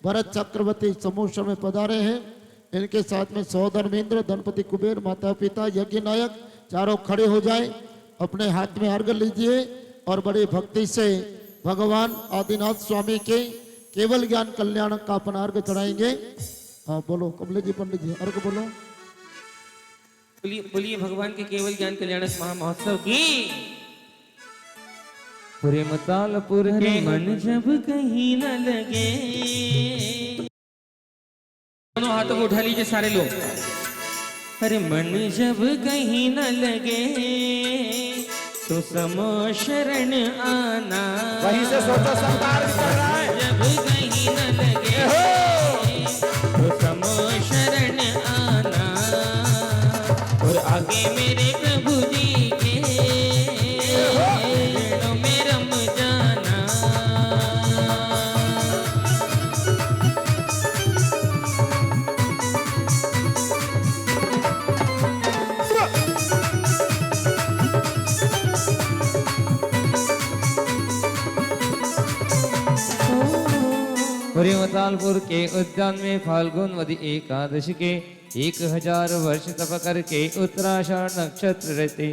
भरत चक्रवर्ती समूह में पधारे हैं। इनके साथ में सौधर्मेंद्र, धनपति कुबेर, माता पिता, यज्ञ नायक चारों खड़े हो जाएं। अपने हाथ में अर्घ लीजिए और बड़ी भक्ति से भगवान आदिनाथ स्वामी के केवल ज्ञान कल्याण का अपन अर्घ चढ़ाएंगे। हाँ बोलो कमले जी, पंडित जी अर्घ बोलो। बोलिए भगवान के केवल ज्ञान कल्याण महा महोत्सव की। पूरे मतालपुर के मन जब कहीं न लगे। दोनों हाथों को उठा लीजिए सारे लोग। अरे मन जब कहीं न लगे तो समो शरण आना। वहीं से सोचो संसार कर रहा है। जब कहीं न लगे तो समो शरण आना और आगे मेरे प्रभु जी के चरणों में रम जाना। मतालपुर के उद्यान में फाल्गुन वदी एकादशी के 1000 वर्ष तप करके उत्तराषाढ़ नक्षत्र रहते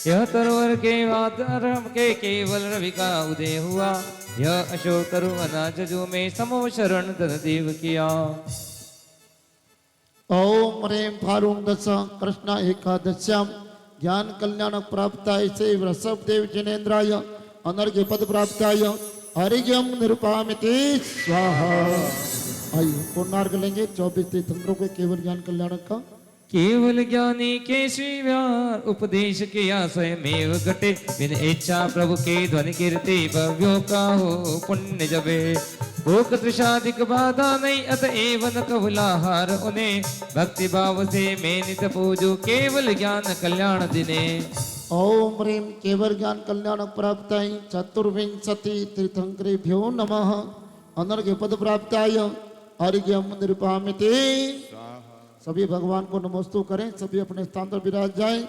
यह तरोवर के वातावरण के केवल रवि का उदय हुआ। यह अशोक तरु अनाजु में समो शरण धन देव किया। ओम ह्रीं फारूं दश कृष्ण एकादश्याम ज्ञान कल्याण प्राप्ताय से वृषभ देव जिनेन्द्राय अनर्घ्य पद प्राप्ताय हरिजम निरुपामिति स्वाहा। आइए पूर्णार्घ लेंगे 24 तीर्थंकरों के केवल ज्ञान कल्याण का। केवल ज्ञानी के श्रीव्यार उपदेश किया स्वयमेव घटे बिन इच्छा प्रभु के ध्वनि कीर्ति भव्यों का हो पुण्य जबे। भूख तृषाधिक बाधा नहीं अतएव न कबुलाहार उन्हें भक्ति भाव से मैं नित पूजू केवल ज्ञान कल्याण दिने। ओम ह्रीं केवल ज्ञान कल्याण प्राप्ताय चतुर्विंशति तीर्थंकरेभ्यो नमः अनर्घ्य पद प्राप्ताय अर्घ्यम निरुपामिति। सभी भगवान को नमोस्तु करें, सभी अपने स्थान पर विराज जाएं।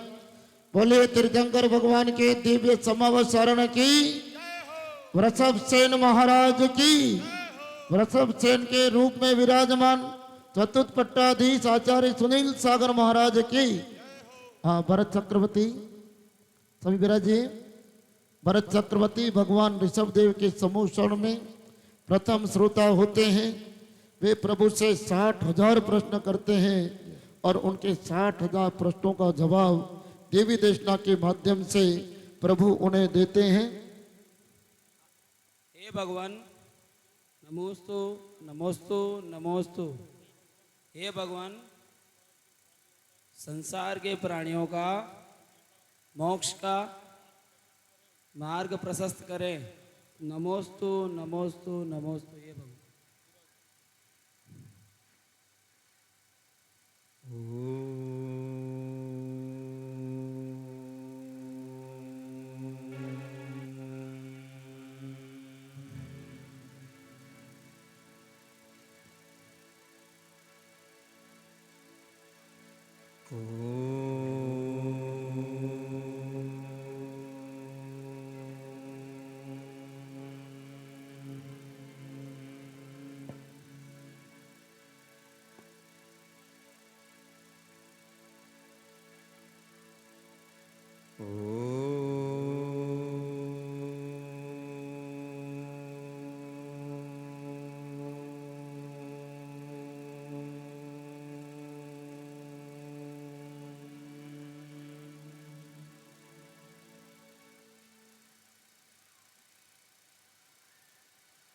बोले तीर्थंकर भगवान के दिव्य समावसरण की, वृषभ सेन महाराज की, वृषभ सेन के रूप में विराजमान चतुर्थ पट्टाधीश आचार्य सुनील सागर महाराज की। हाँ भरत चक्रवर्ती सभी विराजिए। भरत चक्रवर्ती भगवान ऋषभ देव के समूह शरण में प्रथम श्रोता होते हैं। वे प्रभु से 60,000 प्रश्न करते हैं और उनके 60,000 प्रश्नों का जवाब देवी देशना के माध्यम से प्रभु उन्हें देते हैं। हे भगवान नमोस्तु नमोस्तु नमोस्तु। हे भगवान संसार के प्राणियों का मोक्ष का मार्ग प्रशस्त करें। नमोस्तु नमोस्तु नमोस्तु। हे भगवान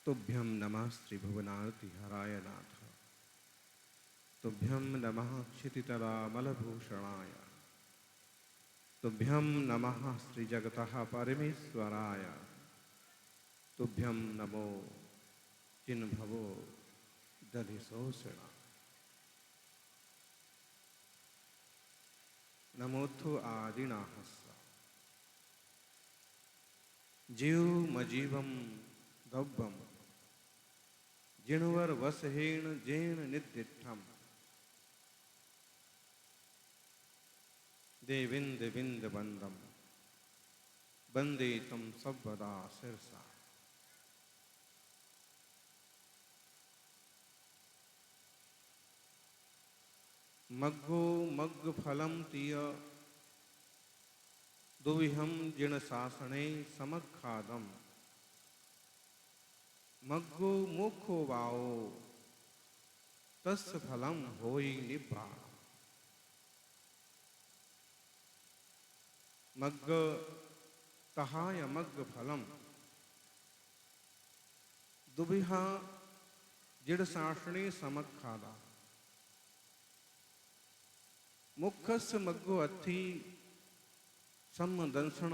तुभ्यं नमः श्रीभुवनार्ति हराय नाथ। तुभ्यं नमः क्षितितरामलभूषणाय। तुभ्यं नमः श्रीजगतः परमेश्वराय। तुभ्यं नमो चिन्भवो दधिशोषणा। नमोथो आदिनाहस्सा जीव मजीवम गव्वम जिणवर वसहेण जैन निदिठम देविंद विंद बंदम बंदे तम सर्वदा शिरसा। मग्गो मग्ग फलम तीय दुविहम जिण शासने समखादम मग्गो मुखो वाओ तस् फलम होई निब्बाण। मग्ग तहाय मग्ग फलम दुबिहा जिड़ साषणे समखादा मुखस मग्गो अथी सम्मदंसण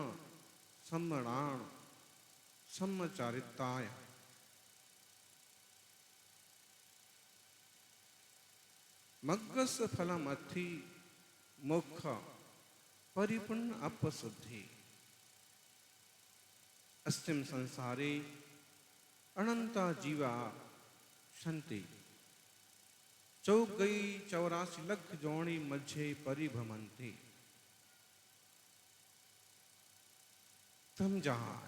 सम्मणाण सम्मचारिताय। मग्गस फलम अथी मुख परिपूर्ण अपशुद्धि अस्तिम संसारे अनंता जीवा शंति चौक गई 84 लख जोणी मध्य परिभ्रमंती। तम जहां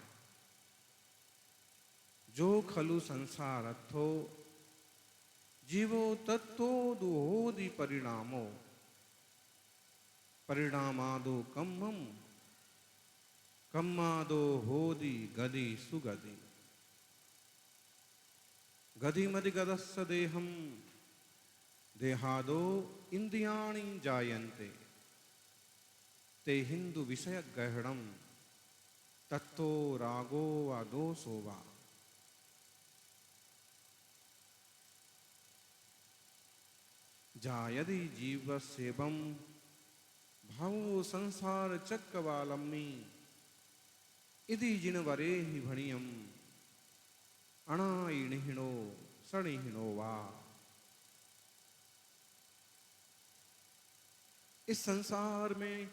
जो खलु संसार अथो जीवो तत्तो दुहोदि परिणामो परिणामादो कम्मम कम्मादो होदि गदि सुगदि। गदि मदि गदस्स देहम देहादो इंद्रियाणि जायन्ते ते हिंदु विषय गहणम तत्तो रागो वा दोषो वा। जायदि जीव सेवम भावो संसार चक्रवालम्मी इति जिनवरे ही भणियम अणाइणिहिणो सणिहिणो वा। इस संसार में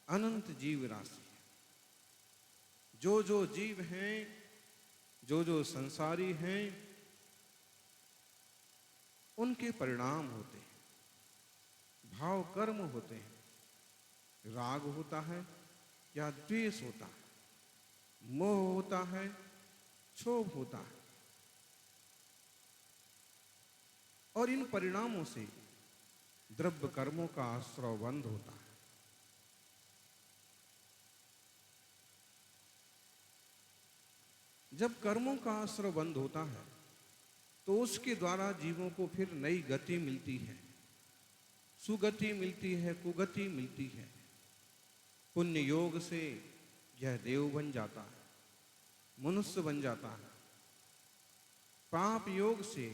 अनंत जीव राशि है। जो जीव हैं जो संसारी हैं उनके परिणाम होते हैं, भाव कर्म होते हैं। राग होता है या द्वेष होता है, मोह होता है, क्षोभ होता है। और इन परिणामों से द्रव्य कर्मों का आश्रव बंद होता है। जब कर्मों का आश्रव बंद होता है तो उसके द्वारा जीवों को फिर नई गति मिलती है, सुगति मिलती है, कुगति मिलती है। पुण्य योग से यह देव बन जाता है, मनुष्य बन जाता है। पाप योग से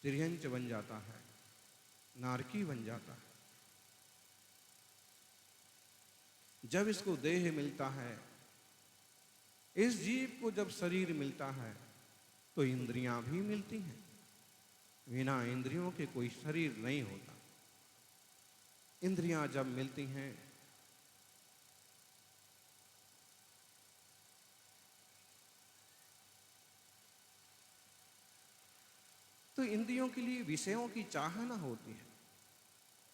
तिर्यंच बन जाता है, नारकी बन जाता है। जब इसको देह मिलता है, इस जीव को जब शरीर मिलता है तो इंद्रियां भी मिलती हैं। बिना इंद्रियों के कोई शरीर नहीं होता। इंद्रियां जब मिलती हैं तो इंद्रियों के लिए विषयों की चाहना होती है।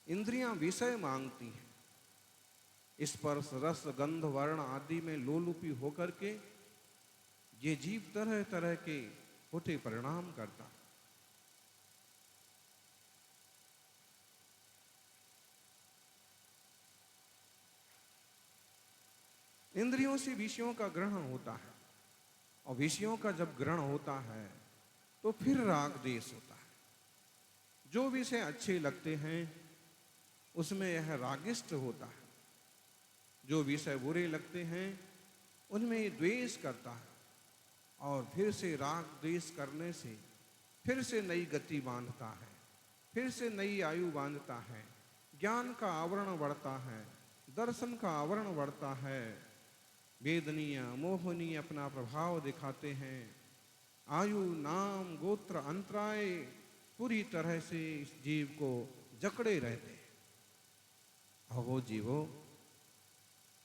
इंद्रियां विषय मांगती हैं। स्पर्श रस गंध वर्ण आदि में लोलुपी होकर के ये जीव तरह तरह के होते परिणाम करता। इंद्रियों से विषयों का ग्रहण होता है और विषयों का जब ग्रहण होता है तो फिर राग देश होता है। जो विषय अच्छे लगते हैं उसमें यह रागिष्ट होता है, जो विषय बुरे लगते हैं उनमें ये द्वेष करता है और फिर से राग द्वेष करने से फिर से नई गति बांधता है, फिर से नई आयु बांधता है। ज्ञान का आवरण बढ़ता है, दर्शन का आवरण बढ़ता है। वेदनीय मोहनीय अपना प्रभाव दिखाते हैं। आयु नाम गोत्र अंतराय पूरी तरह से इस जीव को जकड़े रहते हैं। अहो जीवो,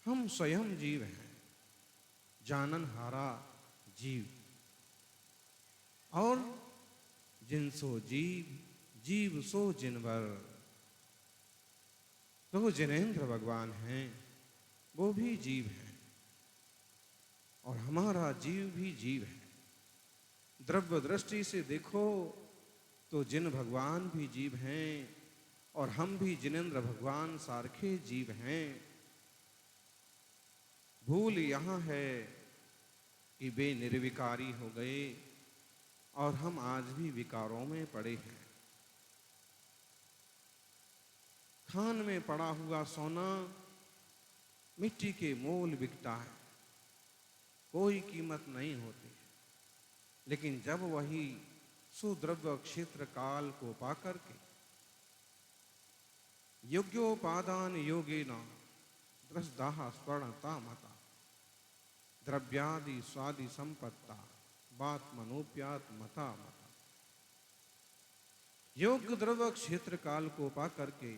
हम स्वयं जीव हैं, जानन हारा जीव। और जिनसो जीव जीव सो जिनवर। तो जिनेंद्र भगवान हैं वो भी जीव हैं और हमारा जीव भी जीव है। द्रव्य दृष्टि से देखो तो जिन भगवान भी जीव हैं और हम भी जिनेंद्र भगवान सारखे जीव हैं। भूल यहाँ है कि वे निर्विकारी हो गए और हम आज भी विकारों में पड़े हैं। खान में पड़ा हुआ सोना मिट्टी के मोल बिकता है, कोई कीमत नहीं होती। लेकिन जब वही सुद्रव्य क्षेत्र काल को पाकर के योग्योपादान योगेन द्रष्टाः स्वर्णता मता द्रव्यादि स्वादि संपत्ता बात्मनोप्यात मता मता, योग्य द्रव्य क्षेत्र काल को पा करके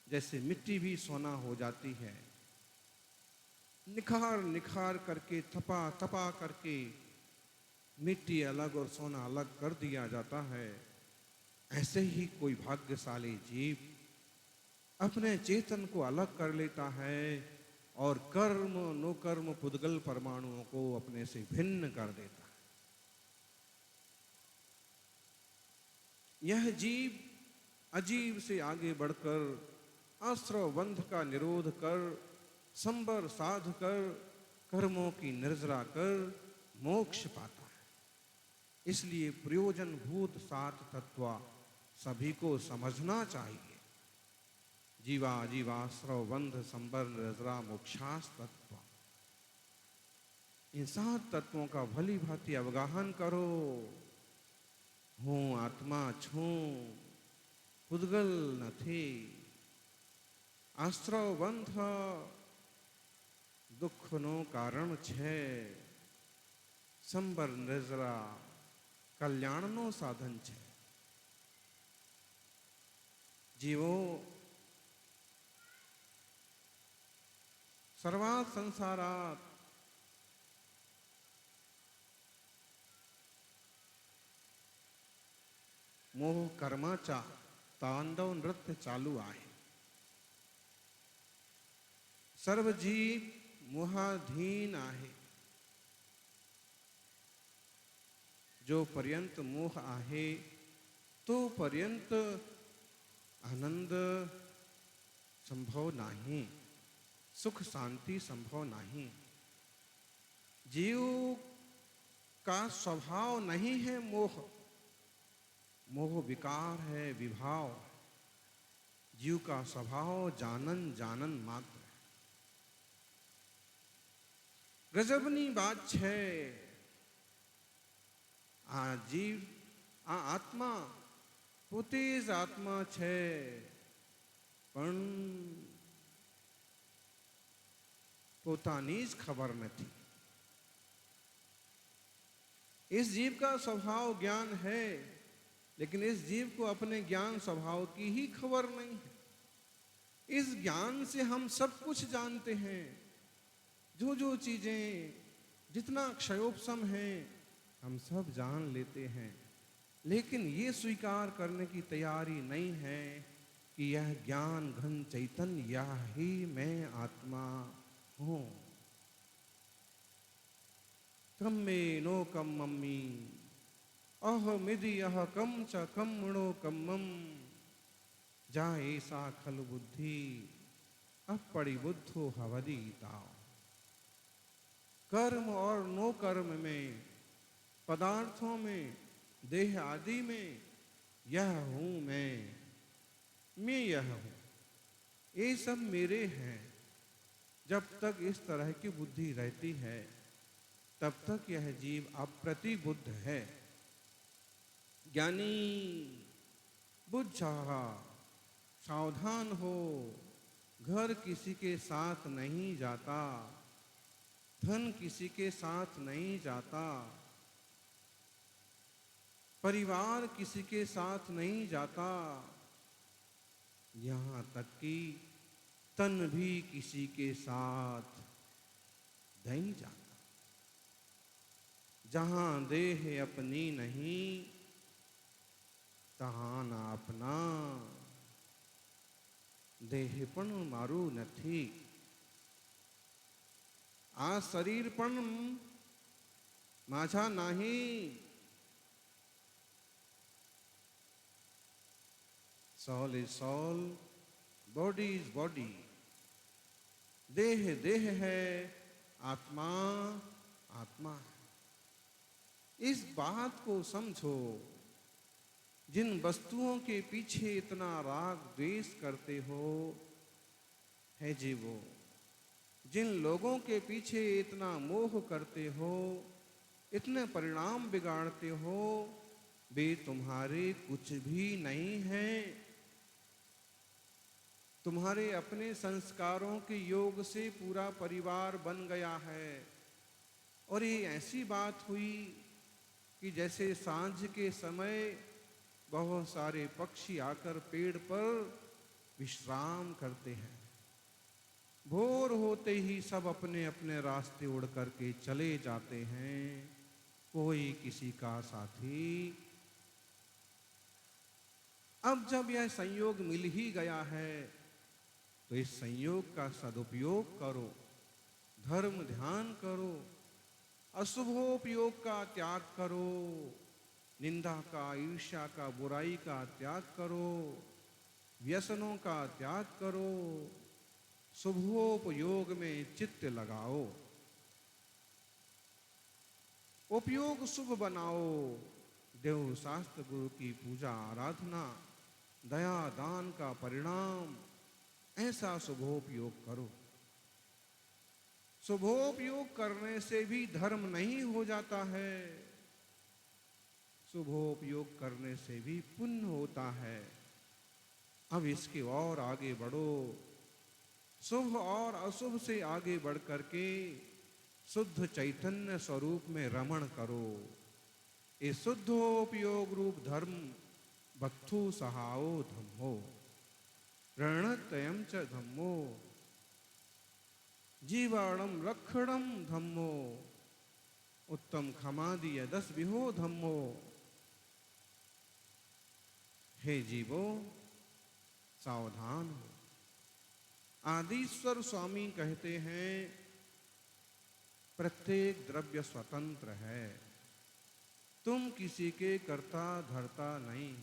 जैसे मिट्टी भी सोना हो जाती है, निखार निखार करके तपा तपा करके मिट्टी अलग और सोना अलग कर दिया जाता है, ऐसे ही कोई भाग्यशाली जीव अपने चेतन को अलग कर लेता है और कर्म नो कर्म पुद्गल परमाणुओं को अपने से भिन्न कर देता है। यह जीव अजीव से आगे बढ़कर आश्रव बंध का निरोध कर संबर साध कर कर्मों की निर्जरा कर मोक्ष पाता है। इसलिए प्रयोजन भूत सात तत्व सभी को समझना चाहिए। जीवा जीवाश्रव बंध संबर निर्जरा मोक्षास तत्व, इन सात तत्वों का भली भांति अवगाहन करो। हूँ आत्मा छूं पुद्गल नथी, आश्रव बंध दुखनो कारण छे, संबर निर्जरा कल्याणनो साधन छे। जीवो सर्वात संसारात मोह कर्माचा तांडव नृत्य चालू आहे। सर्व जीव मोहाधीन आहे। जो पर्यंत मोह आहे तो पर्यंत आनंद संभव नाही, सुख शांति संभव नहीं। जीव का स्वभाव नहीं है मोह, मोह विकार है विभाव। जीव का स्वभाव जानन जानन मात्र। गजबनी बात छे, आ जीव आ आत्मा पोते ज आत्मा छे, पण पोतानी ज खबर नहीं। इस जीव का स्वभाव ज्ञान है, लेकिन इस जीव को अपने ज्ञान स्वभाव की ही खबर नहीं है। इस ज्ञान से हम सब कुछ जानते हैं। जो जो चीजें जितना क्षयोपशम है हम सब जान लेते हैं, लेकिन ये स्वीकार करने की तैयारी नहीं है कि यह ज्ञान घन चैतन्य यह ही मैं आत्मा हूं। कम में नो कम मम्मी अहमिदि यह कम च कम्मणो कम्मम, जा ऐसा खल बुद्धि अपड़ी बुद्धो हवदीताओ। कर्म और नो कर्म में, पदार्थों में, देह आदि में यह हूं मैं यह हूं, ये सब मेरे हैं। जब तक इस तरह की बुद्धि रहती है तब तक यह जीव अप्रतिबुद्ध है। ज्ञानी बुझा सावधान हो, घर किसी के साथ नहीं जाता, धन किसी के साथ नहीं जाता, परिवार किसी के साथ नहीं जाता, यहाँ तक कि तन भी किसी के साथ नहीं जाता। जहां देह अपनी नहीं तहां ना अपना, देह पण मारू नहीं। आ शरीर पण माझा नहीं। soul is soul, body is body, देह देह है, आत्मा आत्मा है। इस बात को समझो, जिन वस्तुओं के पीछे इतना राग द्वेष करते हो, है जीवो, जिन लोगों के पीछे इतना मोह करते हो, इतने परिणाम बिगाड़ते हो, वे तुम्हारे कुछ भी नहीं हैं। तुम्हारे अपने संस्कारों के योग से पूरा परिवार बन गया है। और ये ऐसी बात हुई कि जैसे सांझ के समय बहुत सारे पक्षी आकर पेड़ पर विश्राम करते हैं, भोर होते ही सब अपने अपने रास्ते उड़ करके चले जाते हैं, कोई किसी का साथी। अब जब यह संयोग मिल ही गया है, तो इस संयोग का सदुपयोग करो, धर्म ध्यान करो, अशुभोपयोग का त्याग करो, निंदा का, ईर्ष्या का, बुराई का त्याग करो, व्यसनों का त्याग करो, शुभोपयोग में चित्त लगाओ, उपयोग शुभ बनाओ, देव शास्त्र गुरु की पूजा आराधना, दया दान का परिणाम, ऐसा शुभोपयोग करो। शुभोपयोग करने से भी धर्म नहीं हो जाता है, शुभोपयोग करने से भी पुण्य होता है। अब इसके और आगे बढ़ो, शुभ और अशुभ से आगे बढ़ करके शुद्ध चैतन्य स्वरूप में रमण करो। इस शुद्धोपयोग रूप धर्म बत्थु सहाओ धम्मो, रणतयम च धम्मो, जीवाणम रक्षणम धम्मो, उत्तम खमादीय दस विहो धम्मो। हे जीवो, सावधान हो। आदिश्वर स्वामी कहते हैं, प्रत्येक द्रव्य स्वतंत्र है, तुम किसी के कर्ता धर्ता नहीं।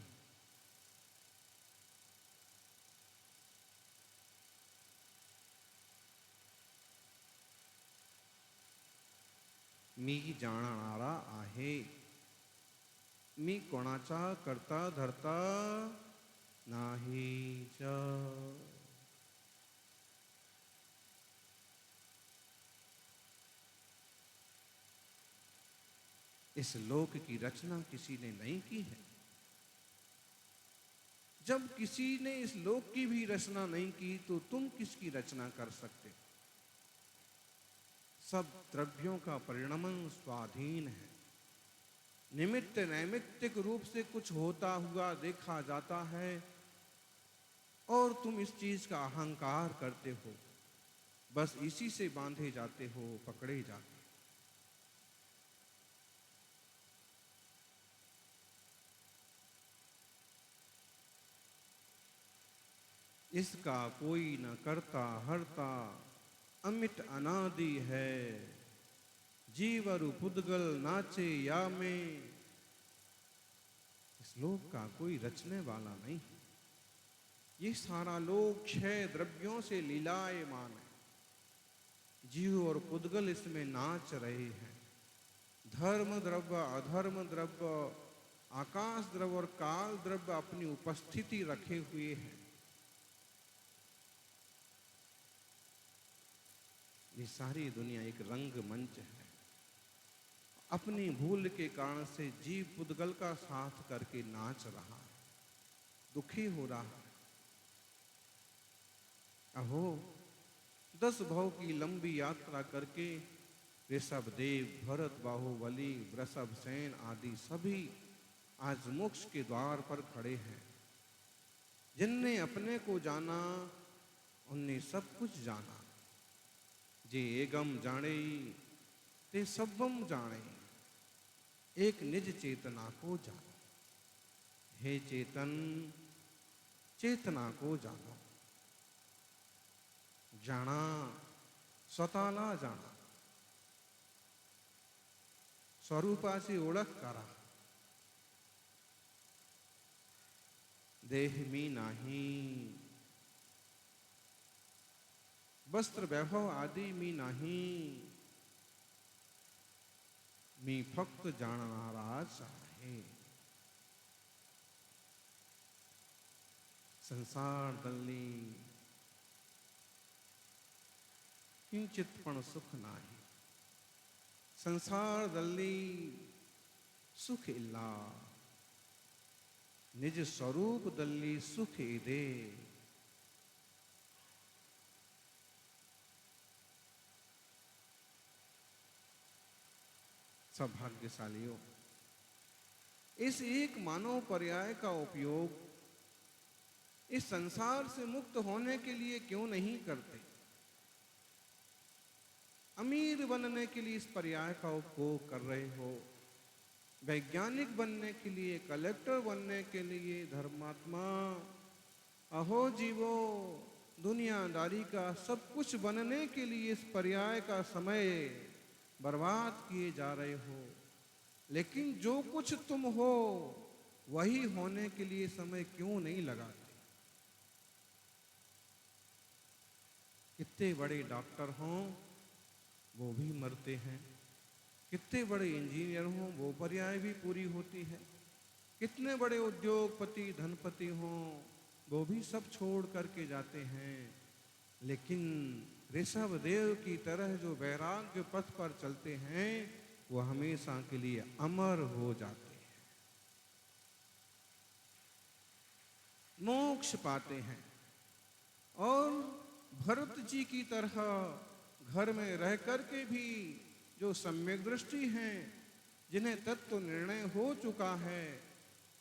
मी जाणणारा आहे, मी कोणाचा कर्ता धर्ता नाही च। इस लोक की रचना किसी ने नहीं की है। जब किसी ने इस लोक की भी रचना नहीं की, तो तुम किसकी रचना कर सकते? सब द्रव्यों का परिणमन स्वाधीन है। निमित्त नैमित्तिक रूप से कुछ होता हुआ देखा जाता है, और तुम इस चीज का अहंकार करते हो, बस इसी से बांधे जाते हो, पकड़े जाते हो। इसका कोई न करता हरता, अमिट अनादि है, जीवरु पुद्गल नाचे या में। इस लोक का कोई रचने वाला नहीं। ये सारा लोक क्षय द्रव्यों से लीलायमान है। जीव और पुद्गल इसमें नाच रहे हैं। धर्म द्रव्य, अधर्म द्रव्य, आकाश द्रव्य और काल द्रव्य अपनी उपस्थिति रखे हुए हैं। ये सारी दुनिया एक रंग मंच है। अपनी भूल के कारण से जीव पुद्गल का साथ करके नाच रहा है, दुखी हो रहा है। अहो, 10 भव की लंबी यात्रा करके ऋषभ देव, भरत, बाहुबली, वृषभ सेन आदि सभी आज मोक्ष के द्वार पर खड़े हैं। जिनने अपने को जाना, उनने सब कुछ जाना। जे एगम जाने ते सबम जाने, एक निज चेतना को जानो। हे चेतन, चेतना को जानो। जाना, स्वतःला जाना, स्वरूपाची ओळख करा। देह मी नाही, वस्त्र वैभव आदि मी नाही, मी फक्त जाणणाराच आहे. संसारदल्ली किंचित पण सुख नाही. संसारदल्ली सुख ಇಲ್ಲ. निज स्वरूपदल्ली सुख ಇದೆ. सौभाग्यशालियों, इस एक मानव पर्याय का उपयोग इस संसार से मुक्त होने के लिए क्यों नहीं करते? अमीर बनने के लिए इस पर्याय का उपयोग कर रहे हो, वैज्ञानिक बनने के लिए, कलेक्टर बनने के लिए, धर्मात्मा, अहो जीवो, दुनियादारी का सब कुछ बनने के लिए इस पर्याय का समय बर्बाद किए जा रहे हो. लेकिन जो कुछ तुम हो वही होने के लिए समय क्यों नहीं लगाते? कितने बड़े डॉक्टर हों वो भी मरते हैं, कितने बड़े इंजीनियर हों वो पर्याय भी पूरी होती है, कितने बड़े उद्योगपति धनपति हों वो भी सब छोड़ करके जाते हैं. लेकिन ऋषभ देव की तरह जो वैराग्य पथ पर चलते हैं वो हमेशा के लिए अमर हो जाते हैं, मोक्ष पाते हैं. और भरत जी की तरह घर में रह करके भी जो सम्यक दृष्टि हैं, जिन्हें तत्व निर्णय हो चुका है,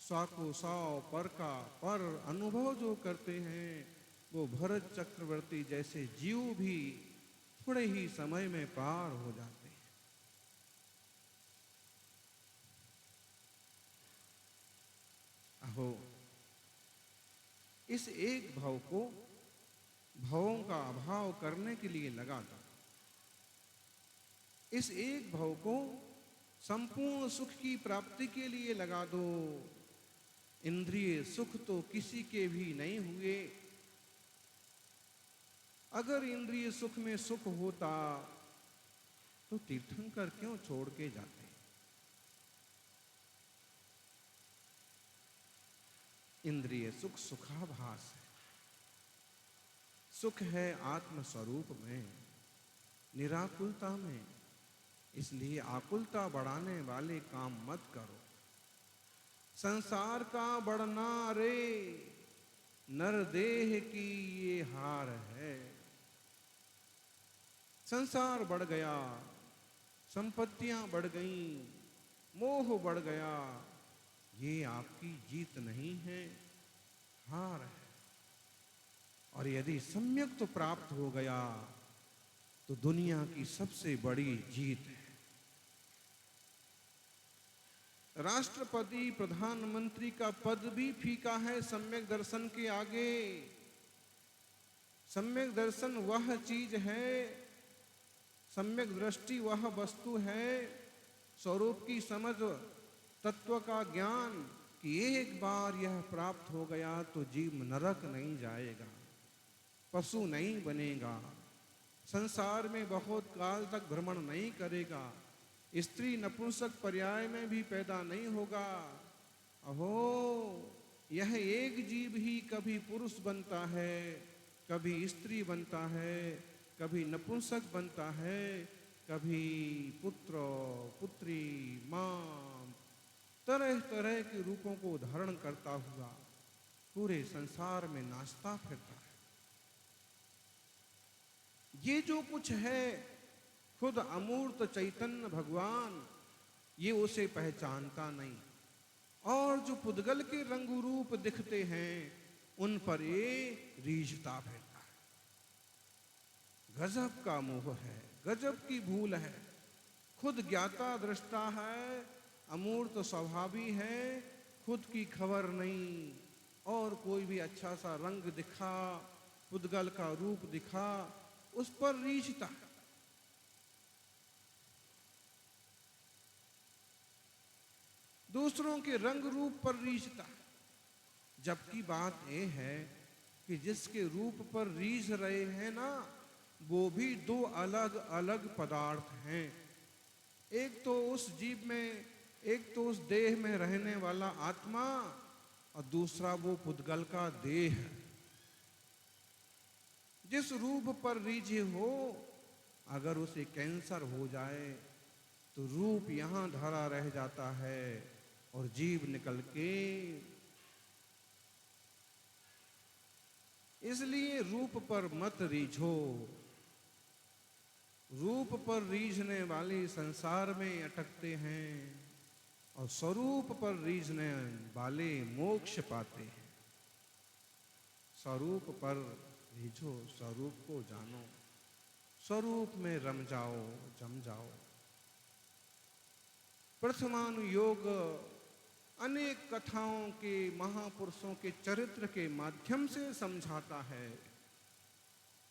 सौ को सौ पर का पर अनुभव जो करते हैं, वो भरत चक्रवर्ती जैसे जीव भी थोड़े ही समय में पार हो जाते हैं. अहो, इस एक भाव को भावों का अभाव करने के लिए लगा दो. इस एक भाव को संपूर्ण सुख की प्राप्ति के लिए लगा दो. इंद्रिय सुख तो किसी के भी नहीं हुए. अगर इंद्रिय सुख में सुख होता तो तीर्थंकर क्यों छोड़ के जाते? इंद्रिय सुख सुखाभास है. सुख है आत्म स्वरूप में, निराकुलता में. इसलिए आकुलता बढ़ाने वाले काम मत करो. संसार का बढ़ना रे नर देह की ये हार है. संसार बढ़ गया, संपत्तियां बढ़ गईं, मोह बढ़ गया, ये आपकी जीत नहीं है, हार है. और यदि सम्यक तो प्राप्त हो गया तो दुनिया की सबसे बड़ी जीत है. राष्ट्रपति प्रधानमंत्री का पद भी फीका है सम्यक दर्शन के आगे. सम्यक दर्शन वह चीज है, सम्यक दृष्टि वह वस्तु है, स्वरूप की समझ, तत्व का ज्ञान कि एक बार यह प्राप्त हो गया तो जीव नरक नहीं जाएगा, पशु नहीं बनेगा, संसार में बहुत काल तक भ्रमण नहीं करेगा, स्त्री नपुंसक पर्याय में भी पैदा नहीं होगा. अहो, यह एक जीव ही कभी पुरुष बनता है, कभी स्त्री बनता है, कभी नपुंसक बनता है, कभी पुत्र पुत्री मां, तरह तरह के रूपों को धारण करता हुआ पूरे संसार में नाचता फिरता है. ये जो कुछ है खुद अमूर्त चैतन्य भगवान, ये उसे पहचानता नहीं. और जो पुद्गल के रंग रूप दिखते हैं उन पर ये रीझता फिरता है. गजब का मोह है, गजब की भूल है. खुद ज्ञाता दृष्टा है, अमूर्त स्वभावी है, खुद की खबर नहीं. और कोई भी अच्छा सा रंग दिखा, पुद्गल का रूप दिखा, उस पर रीझता है. दूसरों के रंग रूप पर रीझता है. जबकि बात यह है कि जिसके रूप पर रीझ रहे हैं ना, वो भी दो अलग अलग पदार्थ हैं। एक तो उस जीव में, एक तो उस देह में रहने वाला आत्मा, और दूसरा वो पुद्गल का देह है। जिस रूप पर रीझे हो, अगर उसे कैंसर हो जाए तो रूप यहां धरा रह जाता है और जीव निकल के, इसलिए रूप पर मत रीझो। रूप पर रीझने वाले संसार में अटकते हैं और स्वरूप पर रीझने वाले मोक्ष पाते हैं। स्वरूप पर रीझो, स्वरूप को जानो, स्वरूप में रम जाओ, जम जाओ। प्रथमानुयोग अनेक कथाओं के, महापुरुषों के चरित्र के माध्यम से समझाता है।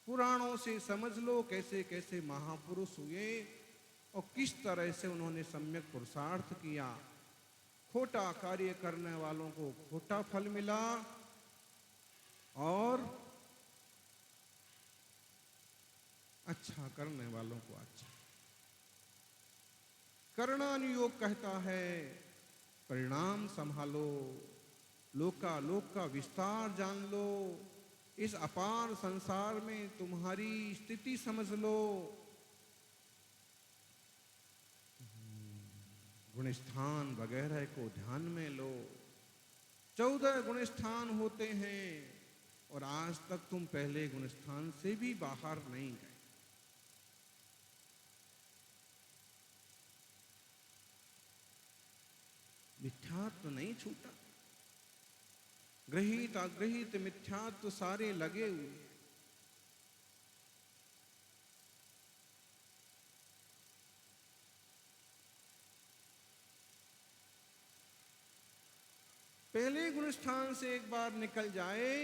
पुराणों से समझ लो कैसे कैसे महापुरुष हुए और किस तरह से उन्होंने सम्यक पुरुषार्थ किया। खोटा कार्य करने वालों को खोटा फल मिला और अच्छा करने वालों को अच्छा। कर्णानुयोग कहता है परिणाम संभालो, लोकालोक का विस्तार जान लो, इस अपार संसार में तुम्हारी स्थिति समझ लो। गुणस्थान वगैरह को ध्यान में लो। 14 गुणस्थान होते हैं और आज तक तुम पहले गुणस्थान से भी बाहर नहीं गए। मिथ्यात्व नहीं छूटा, गृहीत अगृहीत मिथ्यात्व सारे लगे हुए। पहले गुणस्थान से एक बार निकल जाए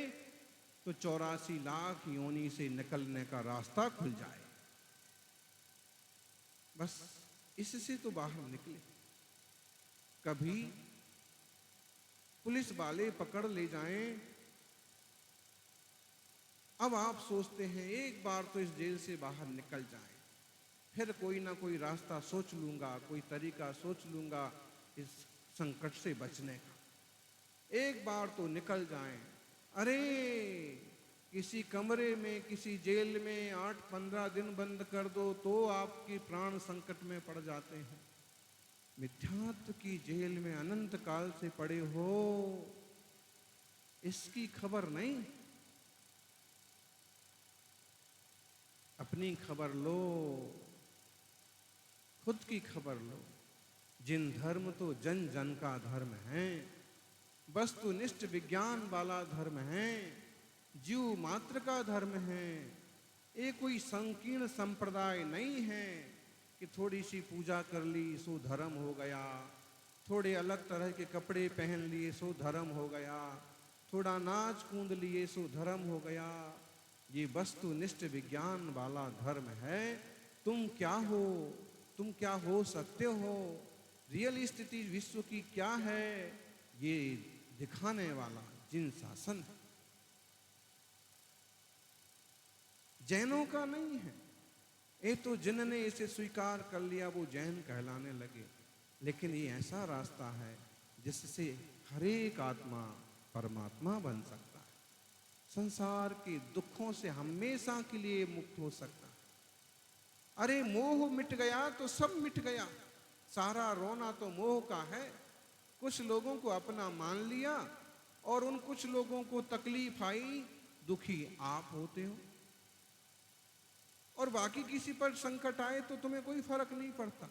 तो 84 लाख योनि से निकलने का रास्ता खुल जाए। बस इससे तो बाहर निकले। कभी पुलिस वाले पकड़ ले जाएं, अब आप सोचते हैं एक बार तो इस जेल से बाहर निकल जाएं, फिर कोई ना कोई रास्ता सोच लूंगा, कोई तरीका सोच लूंगा इस संकट से बचने का। एक बार तो निकल जाएं। अरे किसी कमरे में, किसी जेल में 8-15 दिन बंद कर दो तो आपके प्राण संकट में पड़ जाते हैं। मिथ्यात्व की जेल में अनंत काल से पड़े हो, इसकी खबर नहीं। अपनी खबर लो, खुद की खबर लो। जिन धर्म तो जन जन का धर्म है, वस्तुनिष्ठ विज्ञान वाला धर्म है, जीव मात्र का धर्म है। ये कोई संकीर्ण संप्रदाय नहीं है कि थोड़ी सी पूजा कर ली सो धर्म हो गया, थोड़े अलग तरह के कपड़े पहन लिए सो धर्म हो गया, थोड़ा नाच कूद लिए सो धर्म हो गया। ये वस्तुनिष्ठ विज्ञान वाला धर्म है। तुम क्या हो, तुम क्या हो सकते हो, रियल स्थिति विश्व की क्या है, ये दिखाने वाला जिन शासन है। जैनों का नहीं है। ये तो जिनने इसे स्वीकार कर लिया वो जैन कहलाने लगे। लेकिन ये ऐसा रास्ता है जिससे हर एक आत्मा परमात्मा बन सकता है, संसार के दुखों से हमेशा के लिए मुक्त हो सकता है। अरे मोह मिट गया तो सब मिट गया। सारा रोना तो मोह का है। कुछ लोगों को अपना मान लिया और उन कुछ लोगों को तकलीफ आई, दुखी आप होते हो, और बाकी किसी पर संकट आए तो तुम्हें कोई फर्क नहीं पड़ता।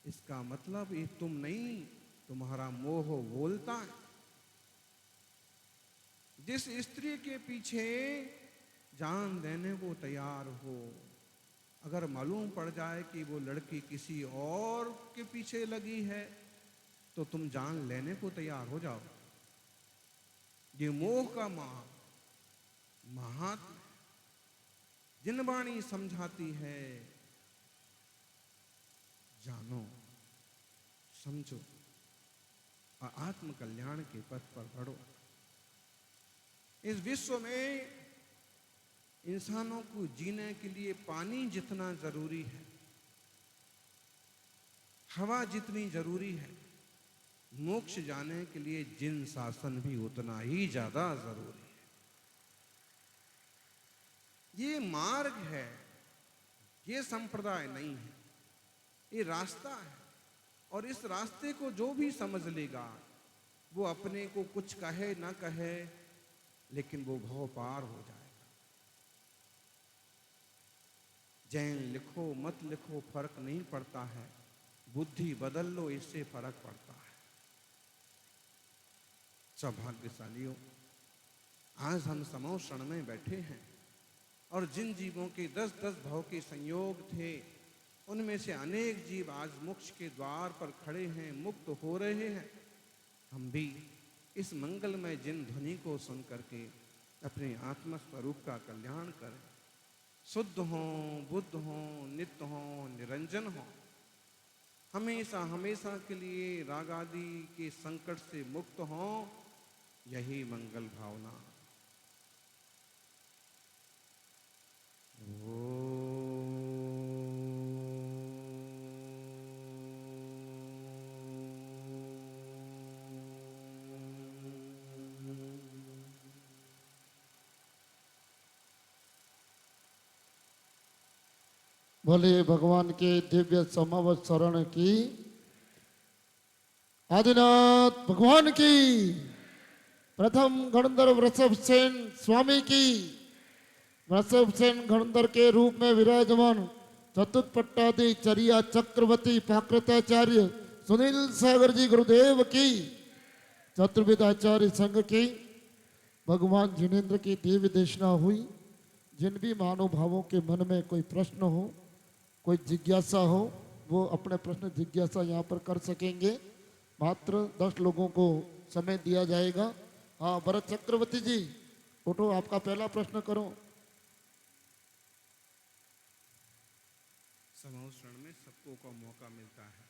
इसका मतलब ये तुम नहीं, तुम्हारा मोह बोलता है। जिस स्त्री के पीछे जान देने को तैयार हो, अगर मालूम पड़ जाए कि वो लड़की किसी और के पीछे लगी है तो तुम जान लेने को तैयार हो जाओ। ये मोह का महात्मा जिनवाणी समझाती है, जानो, समझो और आत्म कल्याण के पथ पर बढ़ो। इस विश्व में इंसानों को जीने के लिए पानी जितना जरूरी है, हवा जितनी जरूरी है, मोक्ष जाने के लिए जिन शासन भी उतना ही ज्यादा जरूरी है। ये मार्ग है, ये संप्रदाय नहीं है, ये रास्ता है। और इस रास्ते को जो भी समझ लेगा वो अपने को कुछ कहे ना कहे, लेकिन वो भव पार हो जाएगा। जैन लिखो मत लिखो फर्क नहीं पड़ता है, बुद्धि बदल लो इससे फर्क पड़ता है। सौभाग्यशालियों, आज हम समो क्षण में बैठे हैं और जिन जीवों के 10-10 भाव के संयोग थे, उनमें से अनेक जीव आज मोक्ष के द्वार पर खड़े हैं, मुक्त हो रहे हैं। हम भी इस मंगलमय जिन ध्वनि को सुन करके अपने आत्म स्वरूप का कल्याण करें। शुद्ध हो, बुद्ध हो, नित्य हो, निरंजन हो, हमेशा हमेशा के लिए राग आदि के संकट से मुक्त हो, यही मंगल भावना। बोले भगवान के दिव्य समावत शरण की, आदिनाथ भगवान की, प्रथम गणधर वृषभ सेन स्वामी की, वृषभ सेन गणधर के रूप में विराजमान चतुष्पट्टादि चरिया चक्रवर्ती प्राकृताचार्य सुनील सागर जी गुरुदेव की, चतुर्विद आचार्य संघ की, भगवान जिनेन्द्र की देवी देशना हुई। जिन भी महानुभावों के मन में कोई प्रश्न हो, कोई जिज्ञासा हो, वो अपने प्रश्न जिज्ञासा यहाँ पर कर सकेंगे। मात्र 10 लोगों को समय दिया जाएगा। हाँ, भरत चक्रवर्ती जी उठो, आपका पहला प्रश्न करो। समूह शरण में सबको का मौका मिलता है,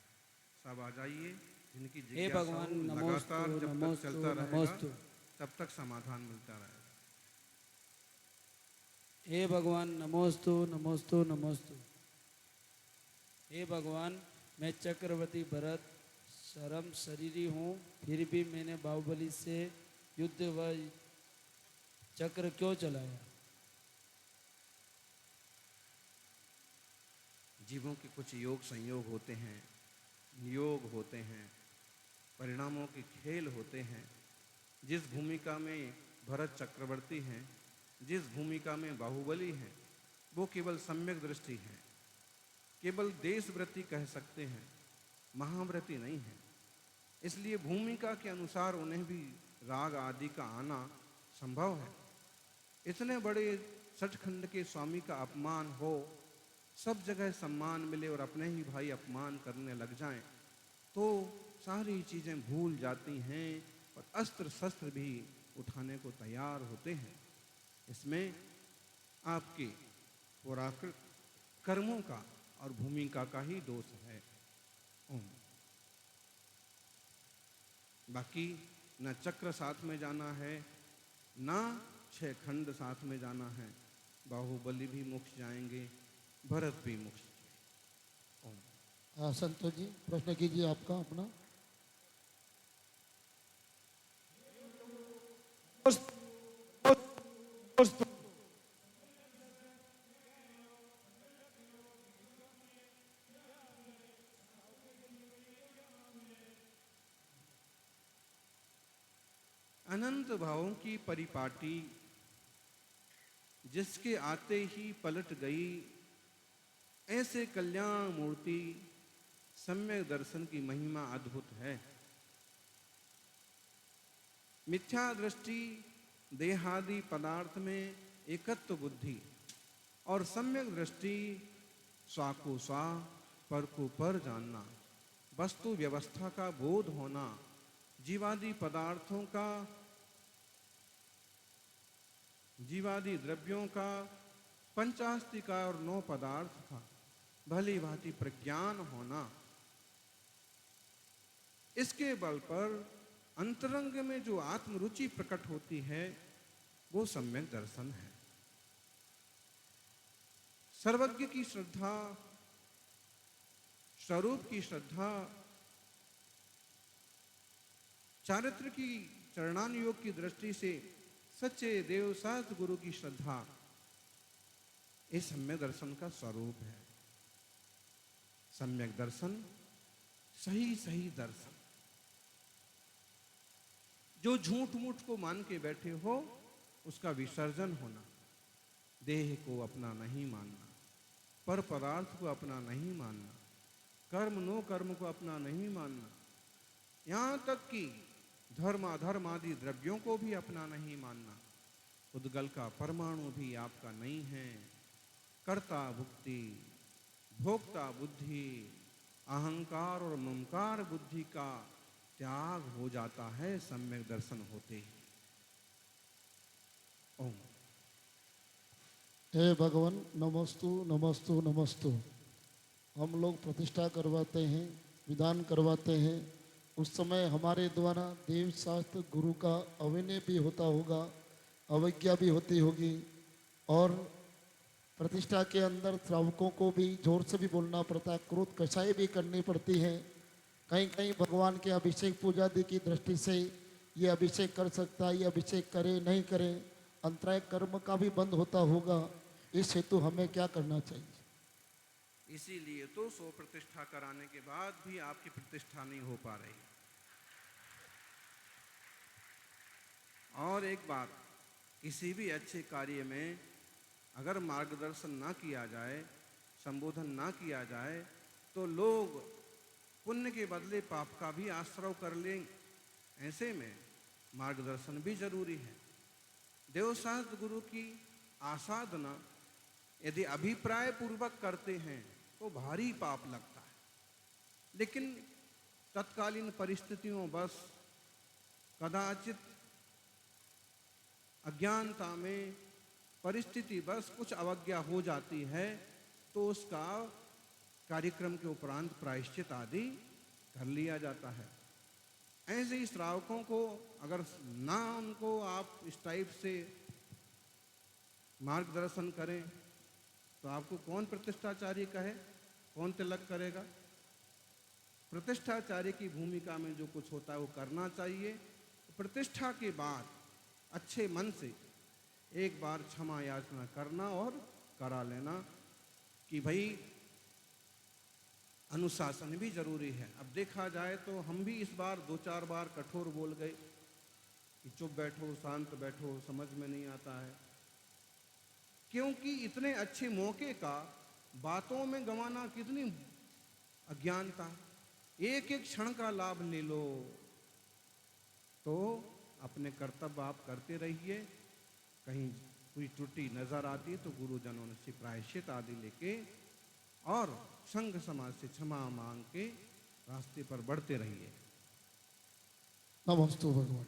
सब आ जाइए। जिनकी हे जिज्ञासा भगवान, हो, नमोस्तु, लगातार जब तक नमोस्तु, चलता रहेगा नमोस्तु। तब तक समाधान मिलता रहेगा। हे भगवान, नमोस्तु नमोस्तु नमोस्तु। हे भगवान, मैं चक्रवर्ती भरत शर्म शरीरी हूँ, फिर भी मैंने बाहुबली से युद्ध व चक्र क्यों चलाया? जीवों के कुछ योग संयोग होते हैं, नियोग होते हैं, परिणामों के खेल होते हैं। जिस भूमिका में भरत चक्रवर्ती हैं, जिस भूमिका में बाहुबली हैं, वो केवल सम्यक दृष्टि है, केवल देशव्रती कह सकते हैं, महाव्रती नहीं है। इसलिए भूमिका के अनुसार उन्हें भी राग आदि का आना संभव है। इतने बड़े सचखंड के स्वामी का अपमान हो, सब जगह सम्मान मिले और अपने ही भाई अपमान करने लग जाएं, तो सारी चीज़ें भूल जाती हैं और अस्त्र शस्त्र भी उठाने को तैयार होते हैं। इसमें आपके पुराकृत कर्मों का और भूमिका का ही दोष है। ओम। बाकी न चक्र साथ में जाना है, ना 6 खंड साथ में जाना है। बाहुबली भी मोक्ष जाएंगे, भरत भी मोक्ष जाएंगे। ओम। हाँ संतोष जी, प्रश्न कीजिए आपका अपना। अनंत भावों की परिपाटी जिसके आते ही पलट गई, ऐसे कल्याण मूर्ति सम्यक दर्शन की महिमा अद्भुत है। मिथ्या दृष्टि देहादि पदार्थ में एकत्व बुद्धि और सम्यक दृष्टि स्वा को स्वा, पर को पर जानना, वस्तु व्यवस्था का बोध होना, जीवादि पदार्थों का, जीवादि द्रव्यों का, पंचास्ति का और 9 पदार्थ का भली भांति प्रज्ञान होना, इसके बल पर अंतरंग में जो आत्मरुचि प्रकट होती है, वो सम्यक दर्शन है। सर्वज्ञ की श्रद्धा, स्वरूप की श्रद्धा, चारित्र की चरणानुयोग की दृष्टि से सच्चे देव शास्त्र गुरु की श्रद्धा, इस सम्यक दर्शन का स्वरूप है। सम्यक दर्शन, सही सही दर्शन। जो झूठ मूठ को मान के बैठे हो उसका विसर्जन होना, देह को अपना नहीं मानना, पर पदार्थ को अपना नहीं मानना, कर्म नो कर्म को अपना नहीं मानना, यहाँ तक कि धर्म अधर्म आदि द्रव्यों को भी अपना नहीं मानना। उद्गल का परमाणु भी आपका नहीं है। कर्ता भुक्ति, भोक्ता बुद्धि, अहंकार और ममकार बुद्धि का त्याग हो जाता है सम्यक दर्शन होते ही। ओम। हे भगवान, नमस्तु नमस्तु नमस्तु। हम लोग प्रतिष्ठा करवाते हैं, विधान करवाते हैं, उस समय हमारे द्वारा देव शास्त्र गुरु का अविनय भी होता होगा, अवज्ञा भी होती होगी, और प्रतिष्ठा के अंदर श्रावकों को भी जोर से भी बोलना पड़ता है, क्रोध कषाय भी करनी पड़ती है। कहीं कहीं भगवान के अभिषेक पूजा आदि की दृष्टि से ये अभिषेक कर सकता है, ये अभिषेक करे नहीं करे, अंतराय कर्म का भी बंद होता होगा। इस हेतु हमें क्या करना चाहिए? इसीलिए तो 100 प्रतिष्ठा कराने के बाद भी आपकी प्रतिष्ठा नहीं हो पा रही। और एक बात, किसी भी अच्छे कार्य में अगर मार्गदर्शन ना किया जाए, संबोधन ना किया जाए, तो लोग पुण्य के बदले पाप का भी आश्रय कर लेंगे। ऐसे में मार्गदर्शन भी जरूरी है। देवशास्त्र गुरु की आसाधना यदि अभिप्राय पूर्वक करते हैं तो भारी पाप लगता है, लेकिन तत्कालीन परिस्थितियों बस कदाचित अज्ञानता में परिस्थिति बस कुछ अवज्ञा हो जाती है, तो उसका कार्यक्रम के उपरांत प्रायश्चित आदि कर लिया जाता है। ऐसे ही श्रावकों को अगर ना उनको आप इस टाइप से मार्गदर्शन करें तो आपको कौन प्रतिष्ठाचार्य कहे, कौन तिलक करेगा? प्रतिष्ठाचार्य की भूमिका में जो कुछ होता है वो करना चाहिए। प्रतिष्ठा के बाद अच्छे मन से एक बार क्षमा याचना करना और करा लेना कि भाई अनुशासन भी जरूरी है। अब देखा जाए तो हम भी इस बार 2-4 बार कठोर बोल गए कि चुप बैठो, शांत बैठो, समझ में नहीं आता है, क्योंकि इतने अच्छे मौके का बातों में गंवाना कितनी अज्ञानता। एक एक क्षण का लाभ ले लो, तो अपने कर्तव्य आप करते रहिए। कहीं कोई त्रुटि नजर आती है तो गुरुजनों से प्रायश्चित आदि लेके और संघ समाज से क्षमा मांग के रास्ते पर बढ़ते रहिए। नमस्तु भगवान।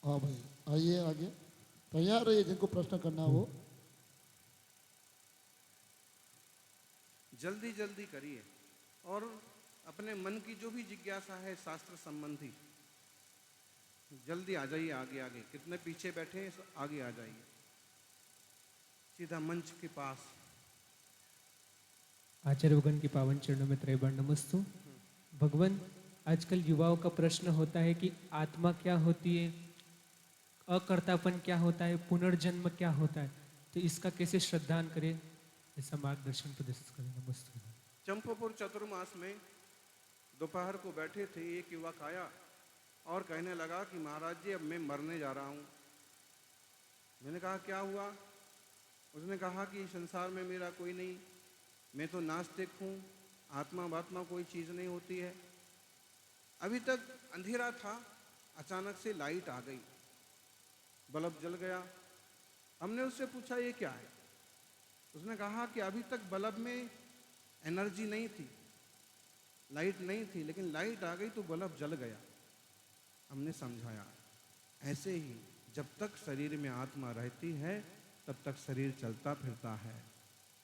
हाँ भाई, आइए आगे, तैयार रहिए, जिनको प्रश्न करना हो। जल्दी जल्दी करिए और अपने मन की जो भी जिज्ञासा है शास्त्र संबंधी, जल्दी आ जाइए आगे आगे। कितने पीछे बैठे हैं, आगे आ जाइए, सीधा मंच के पास। आचार्य भगवान की पावन चरणों में त्रैबार नमस्तु। भगवान, आजकल युवाओं का प्रश्न होता है कि आत्मा क्या होती है, अकर्तापन क्या होता है, पुनर्जन्म क्या होता है, तो इसका कैसे श्रद्धान करें, ऐसा मार्गदर्शन प्रदर्शित करें। नमस्ते। चंपापुर चतुर्मास में दोपहर को बैठे थे, एक युवक आया और कहने लगा कि महाराज जी अब मैं मरने जा रहा हूँ। मैंने कहा क्या हुआ? उसने कहा कि संसार में मेरा कोई नहीं, मैं तो नास्तिक हूँ, आत्मा बात्मा कोई चीज़ नहीं होती है। अभी तक अंधेरा था, अचानक से लाइट आ गई, बल्ब जल गया। हमने उससे पूछा ये क्या है? उसने कहा कि अभी तक बल्ब में एनर्जी नहीं थी, लाइट नहीं थी, लेकिन लाइट आ गई तो बल्ब जल गया। हमने समझाया, ऐसे ही जब तक शरीर में आत्मा रहती है तब तक शरीर चलता फिरता है,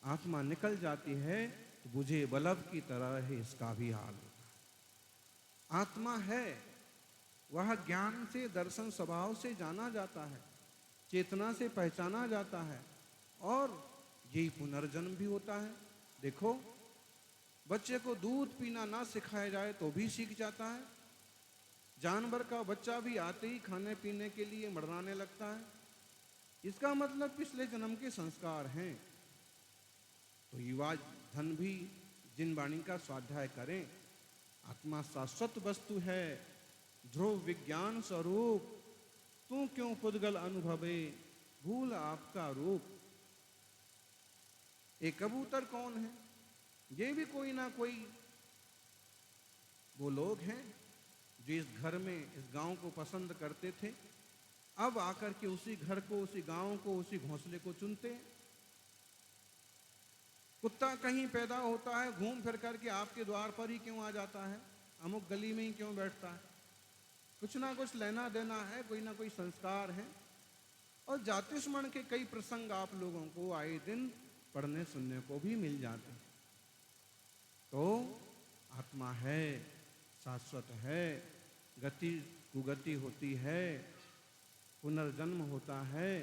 आत्मा निकल जाती है तो बुझे बल्ब की तरह है इसका भी हाल होता है। आत्मा है वह ज्ञान से, दर्शन स्वभाव से जाना जाता है, चेतना से पहचाना जाता है, और यही पुनर्जन्म भी होता है। देखो, बच्चे को दूध पीना ना सिखाया जाए तो भी सीख जाता है। जानवर का बच्चा भी आते ही खाने पीने के लिए मड़राने लगता है। इसका मतलब पिछले जन्म के संस्कार हैं। तो युवा धन भी जिन वाणी का स्वाध्याय करें। आत्मा शाश्वत वस्तु है, ध्रुव विज्ञान स्वरूप, तू क्यों पुद्गल अनुभवे, भूल आपका रूप। एक कबूतर कौन है? ये भी कोई ना कोई वो लोग हैं जो इस घर में, इस गांव को पसंद करते थे। अब आकर के उसी घर को, उसी गांव को, उसी घोंसले को चुनते हैं। कुत्ता कहीं पैदा होता है, घूम फिर करके आपके द्वार पर ही क्यों आ जाता है, अमुक गली में ही क्यों बैठता है? कुछ ना कुछ लेना देना है, कोई ना कोई संस्कार है। और जाति स्मरण के कई प्रसंग आप लोगों को आए दिन पढ़ने सुनने को भी मिल जाते हैं। तो आत्मा है, शाश्वत है, गति कुगति होती है, पुनर्जन्म होता है।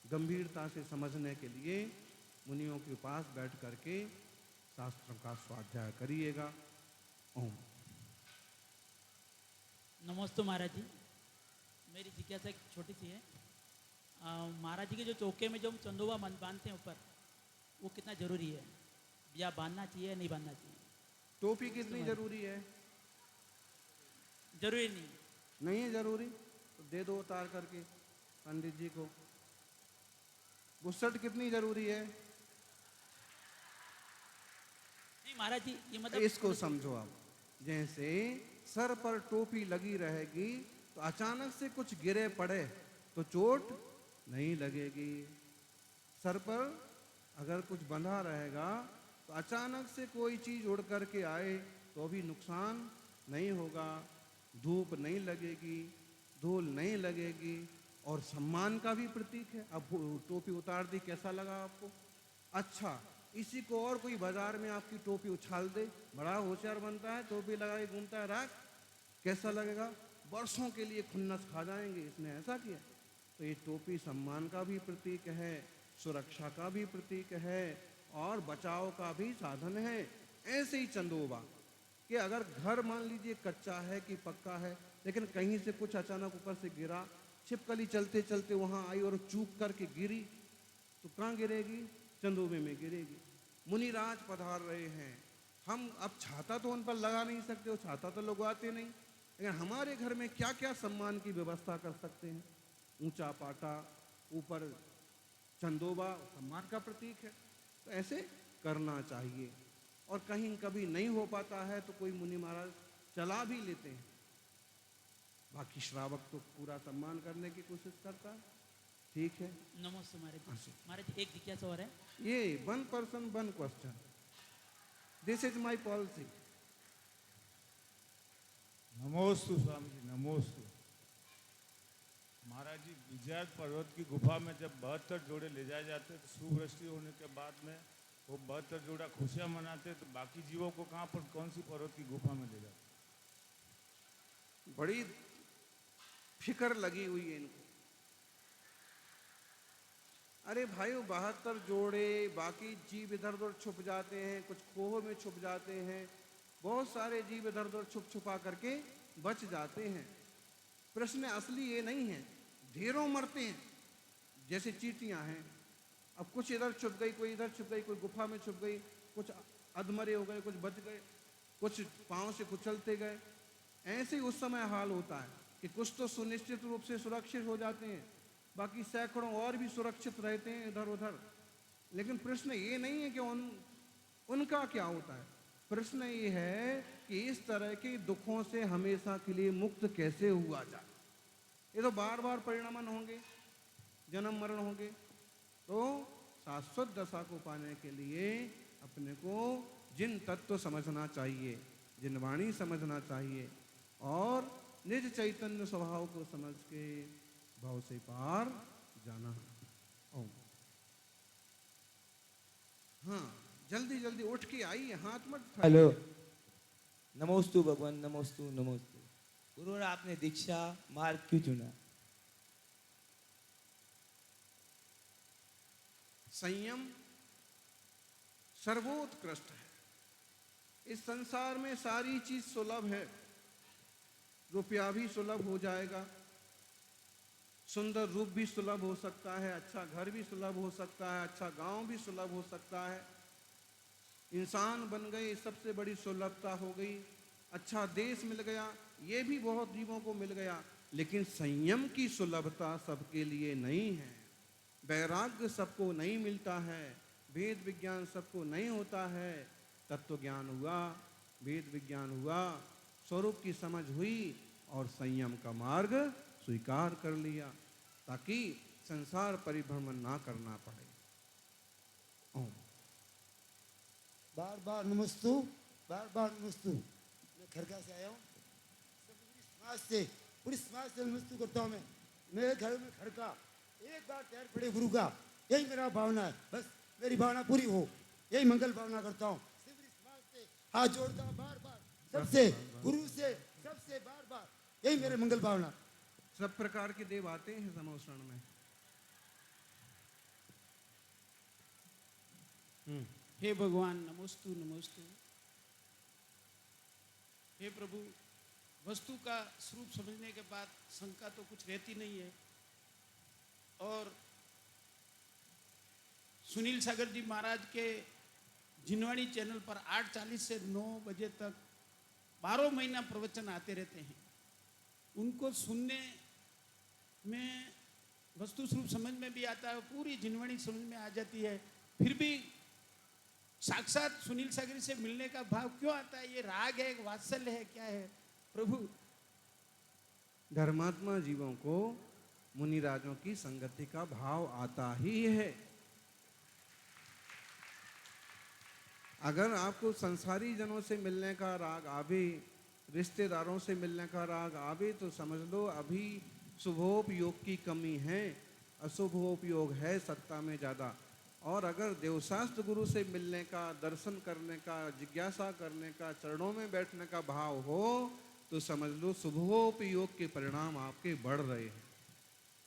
गंभीरता से समझने के लिए मुनियों के पास बैठ करके शास्त्रों का स्वाध्याय करिएगा। ओम। नमस्ते महाराज जी, मेरी जिज्ञासा एक छोटी सी है। महाराज जी के जो चौके में जो हम चंदोबा बांधते हैं ऊपर, वो कितना जरूरी है, या बांधना चाहिए या नहीं बांधना चाहिए? टोपी कितनी जरूरी है? जरूरी नहीं। नहीं है जरूरी तो दे दो उतार करके पंडित जी को। बुस्सट कितनी जरूरी है? जी महाराज जी, ये मतलब इसको समझो आप। जैसे सर पर टोपी लगी रहेगी तो अचानक से कुछ गिरे पड़े तो चोट नहीं लगेगी। सर पर अगर कुछ बंधा रहेगा तो अचानक से कोई चीज उड़ करके आए तो भी नुकसान नहीं होगा, धूप नहीं लगेगी, धूल नहीं लगेगी, और सम्मान का भी प्रतीक है। अब टोपी उतार दी, कैसा लगा आपको? अच्छा, इसी को और कोई बाजार में आपकी टोपी उछाल दे, बड़ा होशियार बनता है, टोपी लगा के घूमता है राख, कैसा लगेगा? वर्षों के लिए खुन्नस खा जाएंगे, इसने ऐसा किया। तो ये टोपी सम्मान का भी प्रतीक है, सुरक्षा का भी प्रतीक है, और बचाव का भी साधन है। ऐसे ही चंदोबा कि अगर घर मान लीजिए कच्चा है कि पक्का है, लेकिन कहीं से कुछ अचानक ऊपर से गिरा, छिपकली चलते चलते वहां आई और चूक करके गिरी, तो कहाँ गिरेगी? चंदोबे में गिरेगी। मुनिराज पधार रहे हैं, हम अब छाता तो उन पर लगा नहीं सकते, वो छाता तो लगवाते नहीं, लेकिन हमारे घर में क्या क्या सम्मान की व्यवस्था कर सकते हैं? ऊंचा पाटा, ऊपर चंदोबा, सम्मान का प्रतीक है। तो ऐसे करना चाहिए। और कहीं कभी नहीं हो पाता है तो कोई मुनि महाराज चला भी लेते हैं, बाकी श्रावक तो पूरा सम्मान करने की कोशिश करता है। ठीक है। नमस्ते महाराज जी। महाराज जी, एक जिज्ञासा और है। ये 1 person 1 question, this is my policy. नमोस्तु स्वामी जी, नमोस्तु। महाराज जी, विजयार्थ पर्वत की गुफा में जब 72 जोड़े ले जाए जाते हैं तो सुवृष्टि होने के बाद में वो 72 जोड़ा खुशियां मनाते हैं, तो बाकी जीवों को कहाँ पर, कौन सी पर्वत की गुफा में ले जाते? बड़ी फिक्र लगी हुई है इनको। अरे भाइयों, 72 जोड़े, बाकी जीव इधर उधर छुप जाते हैं, कुछ खोह में छुप जाते हैं, बहुत सारे जीव इधर उधर छुप छुपा करके बच जाते हैं। प्रश्न असली ये नहीं है, ढेरों मरते हैं जैसे चींटियां हैं। अब कुछ इधर छुप गई, कोई इधर छुप गई, कोई गुफा में छुप गई, कुछ अधमरे हो गए, कुछ बच गए, कुछ पांव से कुचलते गए। ऐसे ही उस समय हाल होता है कि कुछ तो सुनिश्चित रूप से सुरक्षित हो जाते हैं, बाकी सैकड़ों और भी सुरक्षित रहते हैं इधर उधर। लेकिन प्रश्न ये नहीं है कि उनका क्या होता है, प्रश्न ये है कि इस तरह के दुखों से हमेशा के लिए मुक्त कैसे हुआ जाए। ये तो बार बार परिणमन होंगे, जन्म मरण होंगे। तो शाश्वत दशा को पाने के लिए अपने को जिन तत्व समझना चाहिए, जिन वाणी समझना चाहिए, और निज चैतन्य स्वभाव को समझ के भाव से पार जाना। ओम। हाँ, जल्दी जल्दी उठ के आइए, हाथ मत उठाइए। हेलो, नमोस्तु भगवान, नमोस्तु नमोस्तु। गुरुवर आपने दीक्षा मार्ग क्यों चुना? संयम सर्वोत्कृष्ट है। इस संसार में सारी चीज सुलभ है। रुपया भी सुलभ हो जाएगा, सुंदर रूप भी सुलभ हो सकता है, अच्छा घर भी सुलभ हो सकता है, अच्छा गांव भी सुलभ हो सकता है, इंसान बन गए सबसे बड़ी सुलभता हो गई, अच्छा देश मिल गया, ये भी बहुत जीवों को मिल गया। लेकिन संयम की सुलभता सबके लिए नहीं है। वैराग्य सबको नहीं मिलता है, वेद विज्ञान सबको नहीं होता है। तत्व ज्ञान हुआ, वेद विज्ञान हुआ, स्वरूप की समझ हुई और संयम का मार्ग स्वीकार कर लिया, ताकि संसार परिभ्रमण ना करना पड़े। ओम। बार बार नमस्तु, बार बार नमस्तु। मैं खरगा से आया हूँ, पूरी समाज से नमस्तु करता हूँ। मैं मेरे घर में खड़का एक बार पैर पड़े गुरु का, यही मेरा भावना है। बस मेरी भावना पूरी हो, यही मंगल भावना करता हूँ। समाज से हाथ जोड़ता हूँ बार बार, सबसे गुरु से सबसे बार बार, यही मेरे मंगल भावना। सब प्रकार के देव आते हैं समोषण में। हे भगवान नमोस्तु नमोस्तु। हे प्रभु, वस्तु का स्वरूप समझने के बाद शंका तो कुछ रहती नहीं है। और सुनील सागर जी महाराज के जिनवाणी चैनल पर 8:40 से 9 बजे तक 12 महीना प्रवचन आते रहते हैं। उनको सुनने में वस्तु स्वरूप समझ में भी आता है, पूरी जिनवाणी समझ में आ जाती है। फिर भी साक्षात सुनील सागरी से मिलने का भाव क्यों आता है? ये राग है, वात्सल्य है, क्या है प्रभु? धर्मात्मा जीवों को मुनिराजों की संगति का भाव आता ही है। अगर आपको संसारी जनों से मिलने का राग आवे, रिश्तेदारों से मिलने का राग आवे, तो समझ लो अभी शुभोपयोग की कमी है, अशुभोपयोग है सत्ता में ज़्यादा। और अगर देवशास्त्र गुरु से मिलने का, दर्शन करने का, जिज्ञासा करने का, चरणों में बैठने का भाव हो, तो समझ लो शुभोपयोग के परिणाम आपके बढ़ रहे हैं।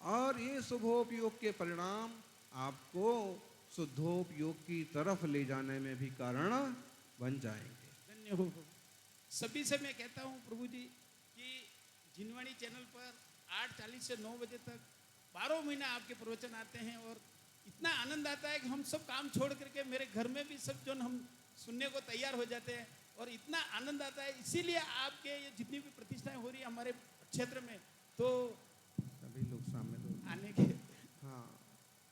और ये शुभोपयोग के परिणाम आपको शुद्धोपयोग की तरफ ले जाने में भी कारण बन जाएंगे। धन्य हो। सभी से मैं कहता हूँ प्रभु जी कि जिनवाणी चैनल पर 8:40 से 9 बजे तक 12 महीना आपके प्रवचन आते हैं, और इतना आनंद आता है कि हम सब काम छोड़ करके मेरे घर में भी सब जो हम सुनने को तैयार हो जाते हैं, और इतना आनंद आता है। इसीलिए आपके ये जितनी भी प्रतिष्ठाएं हो रही है हमारे क्षेत्र में, तो सभी लोग शामिल हो आने के। हाँ,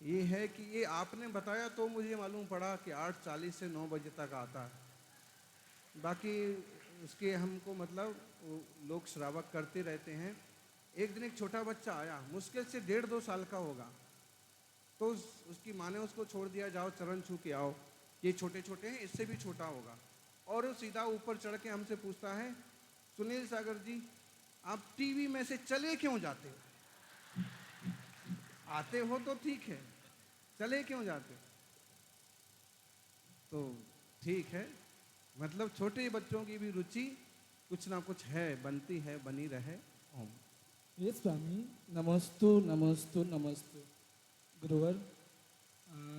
ये है कि ये आपने बताया तो मुझे मालूम पड़ा कि 8:40 से 9 बजे तक आता है। बाकी उसके हमको मतलब लोग श्रावक करते रहते हैं। एक दिन एक छोटा बच्चा आया, मुश्किल से 1.5-2 साल का होगा, तो उसकी माँ ने उसको छोड़ दिया, जाओ चरण छू के आओ, ये छोटे छोटे हैं, इससे भी छोटा होगा। और वो सीधा ऊपर चढ़ के हमसे पूछता है, सुनील सागर जी आप टीवी में से चले क्यों जाते हो? आते हो तो ठीक है, चले क्यों जाते हो? तो ठीक है, मतलब छोटे बच्चों की भी रुचि कुछ ना कुछ है, बनती है, बनी रहे। ओम। ये स्वामी नमस्तु नमस्तु नमस्तु। गुरुवर,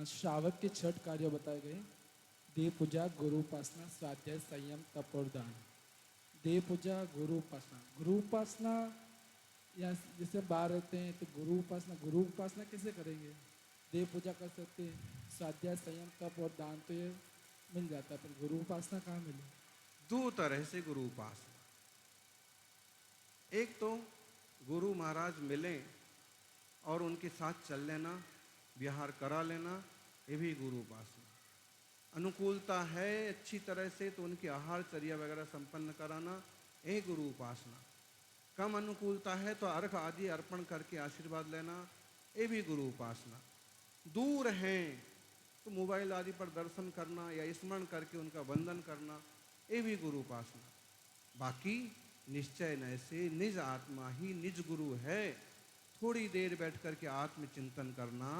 श्रावक के 6 कार्य बताए गए: देव पूजा, गुरु उपासना, स्वाध्याय, संयम, तप और दान। देव पूजा, गुरु उपासना। गुरु उपासना या जैसे बाहर रहते हैं तो गुरु उपासना कैसे करेंगे? देव पूजा कर सकते हैं, स्वाध्याय, संयम, तप और दान तो ये मिल जाता है, पर गुरु उपासना कहाँ मिले? 2 तरह से गुरु उपासना। एक तो गुरु महाराज मिले और उनके साथ चल लेना, विहार करा लेना, ये भी गुरु उपासना। अनुकूलता है अच्छी तरह से तो उनकी आहार चर्या वगैरह संपन्न कराना, ये गुरु उपासना। कम अनुकूलता है तो अर्घ आदि अर्पण करके आशीर्वाद लेना, ये भी गुरु उपासना। दूर हैं तो मोबाइल आदि पर दर्शन करना या स्मरण करके उनका वंदन करना, ये भी गुरु उपासना। बाकी निश्चय न से निज आत्मा ही निज गुरु है, थोड़ी देर बैठ करके आत्मचिंतन करना,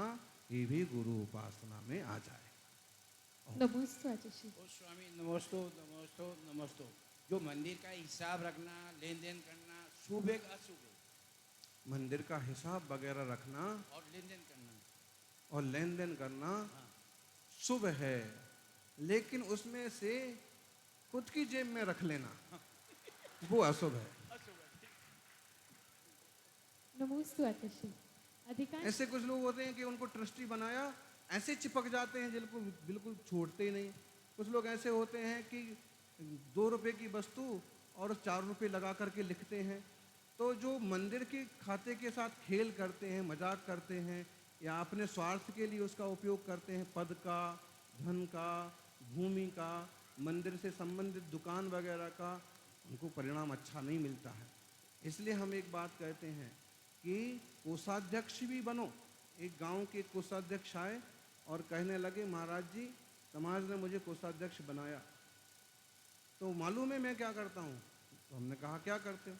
ये भी गुरु उपासना में आ जाए। नमस्ते आचार्य। ओ स्वामी नमस्तो नमस्तो नमस्तो। जो मंदिर का हिसाब रखना, लेन देन करना, शुभ है अशुभ है मंदिर का हिसाब वगैरह रखना और लेन देन करना। और लेन देन करना शुभ है, लेकिन उसमें से खुद की जेब में रख लेना वो अशुभ है। नमोस्तु आचार्य। अधिकांश ऐसे कुछ लोग होते हैं कि उनको ट्रस्टी बनाया, ऐसे चिपक जाते हैं जिनको बिल्कुल छोड़ते ही नहीं। कुछ लोग ऐसे होते हैं कि 2 रुपए की वस्तु और 4 रुपए लगा करके लिखते हैं। तो जो मंदिर के खाते के साथ खेल करते हैं, मजाक करते हैं या अपने स्वार्थ के लिए उसका उपयोग करते हैं, पद का, धन का, भूमि का, मंदिर से संबंधित दुकान वगैरह का, उनको परिणाम अच्छा नहीं मिलता है। इसलिए हम एक बात कहते हैं कि कोषाध्यक्ष भी बनो। एक गांव के कोषाध्यक्ष आए और कहने लगे, महाराज जी समाज ने मुझे कोषाध्यक्ष बनाया, तो मालूम है मैं क्या करता हूँ? तो हमने कहा क्या करते हो?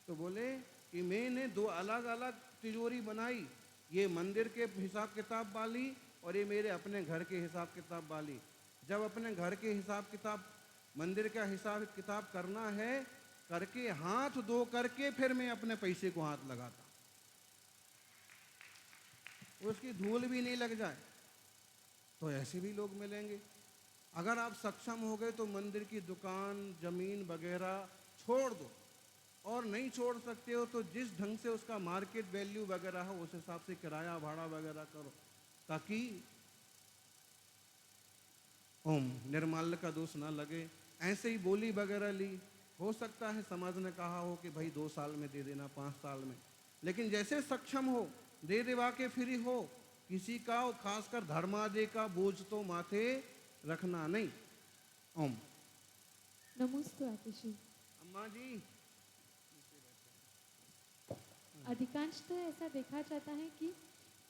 तो बोले कि मैंने 2 अलग अलग तिजोरी बनाई, ये मंदिर के हिसाब किताब वाली और ये मेरे अपने घर के हिसाब किताब वाली। जब अपने घर के हिसाब किताब, मंदिर का हिसाब किताब करना है, करके हाथ धो करके फिर मैं अपने पैसे को हाथ लगाता, उसकी धूल भी नहीं लग जाए। तो ऐसे भी लोग मिलेंगे। अगर आप सक्षम हो गए तो मंदिर की दुकान, जमीन वगैरह छोड़ दो, और नहीं छोड़ सकते हो तो जिस ढंग से उसका मार्केट वैल्यू वगैरह हो उस हिसाब से किराया भाड़ा वगैरह करो, ताकि निर्माल्य का दोष ना लगे। ऐसे ही बोली वगैरह ली, हो सकता है समाज ने कहा हो कि भाई 2 साल में दे देना, 5 साल में, लेकिन जैसे सक्षम हो दे देवा के फ्री हो। किसी का, खासकर धर्मादे का बोझ तो माथे रखना नहीं। ओम। नमोस्तु आचार्य। अम्मा जी, अधिकांशतः ऐसा देखा जाता है कि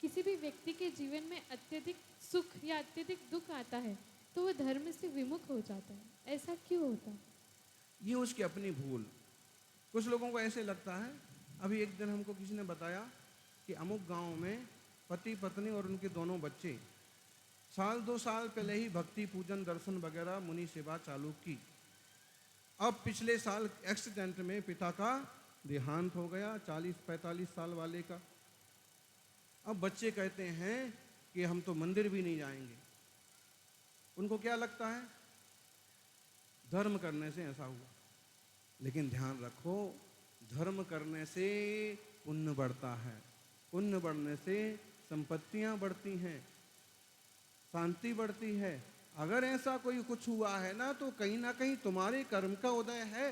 किसी भी व्यक्ति के जीवन में अत्यधिक सुख या अत्यधिक दुख आता है तो वह धर्म से विमुख हो जाता है। ऐसा क्यों होता है? ये उसकी अपनी भूल। कुछ लोगों को ऐसे लगता है, अभी एक दिन हमको किसी ने बताया कि अमुक गांव में पति पत्नी और उनके दोनों बच्चे 1-2 साल पहले ही भक्ति पूजन दर्शन वगैरह मुनि सेवा चालू की। अब पिछले साल एक्सीडेंट में पिता का देहांत हो गया, 40-45 साल वाले का। अब बच्चे कहते हैं कि हम तो मंदिर भी नहीं जाएंगे। उनको क्या लगता है? धर्म करने से ऐसा हुआ। लेकिन ध्यान रखो, धर्म करने से पुण्य बढ़ता है, पुण्य बढ़ने से संपत्तियां बढ़ती हैं, शांति बढ़ती है। अगर ऐसा कोई कुछ हुआ है ना, तो कहीं ना कहीं तुम्हारे कर्म का उदय है,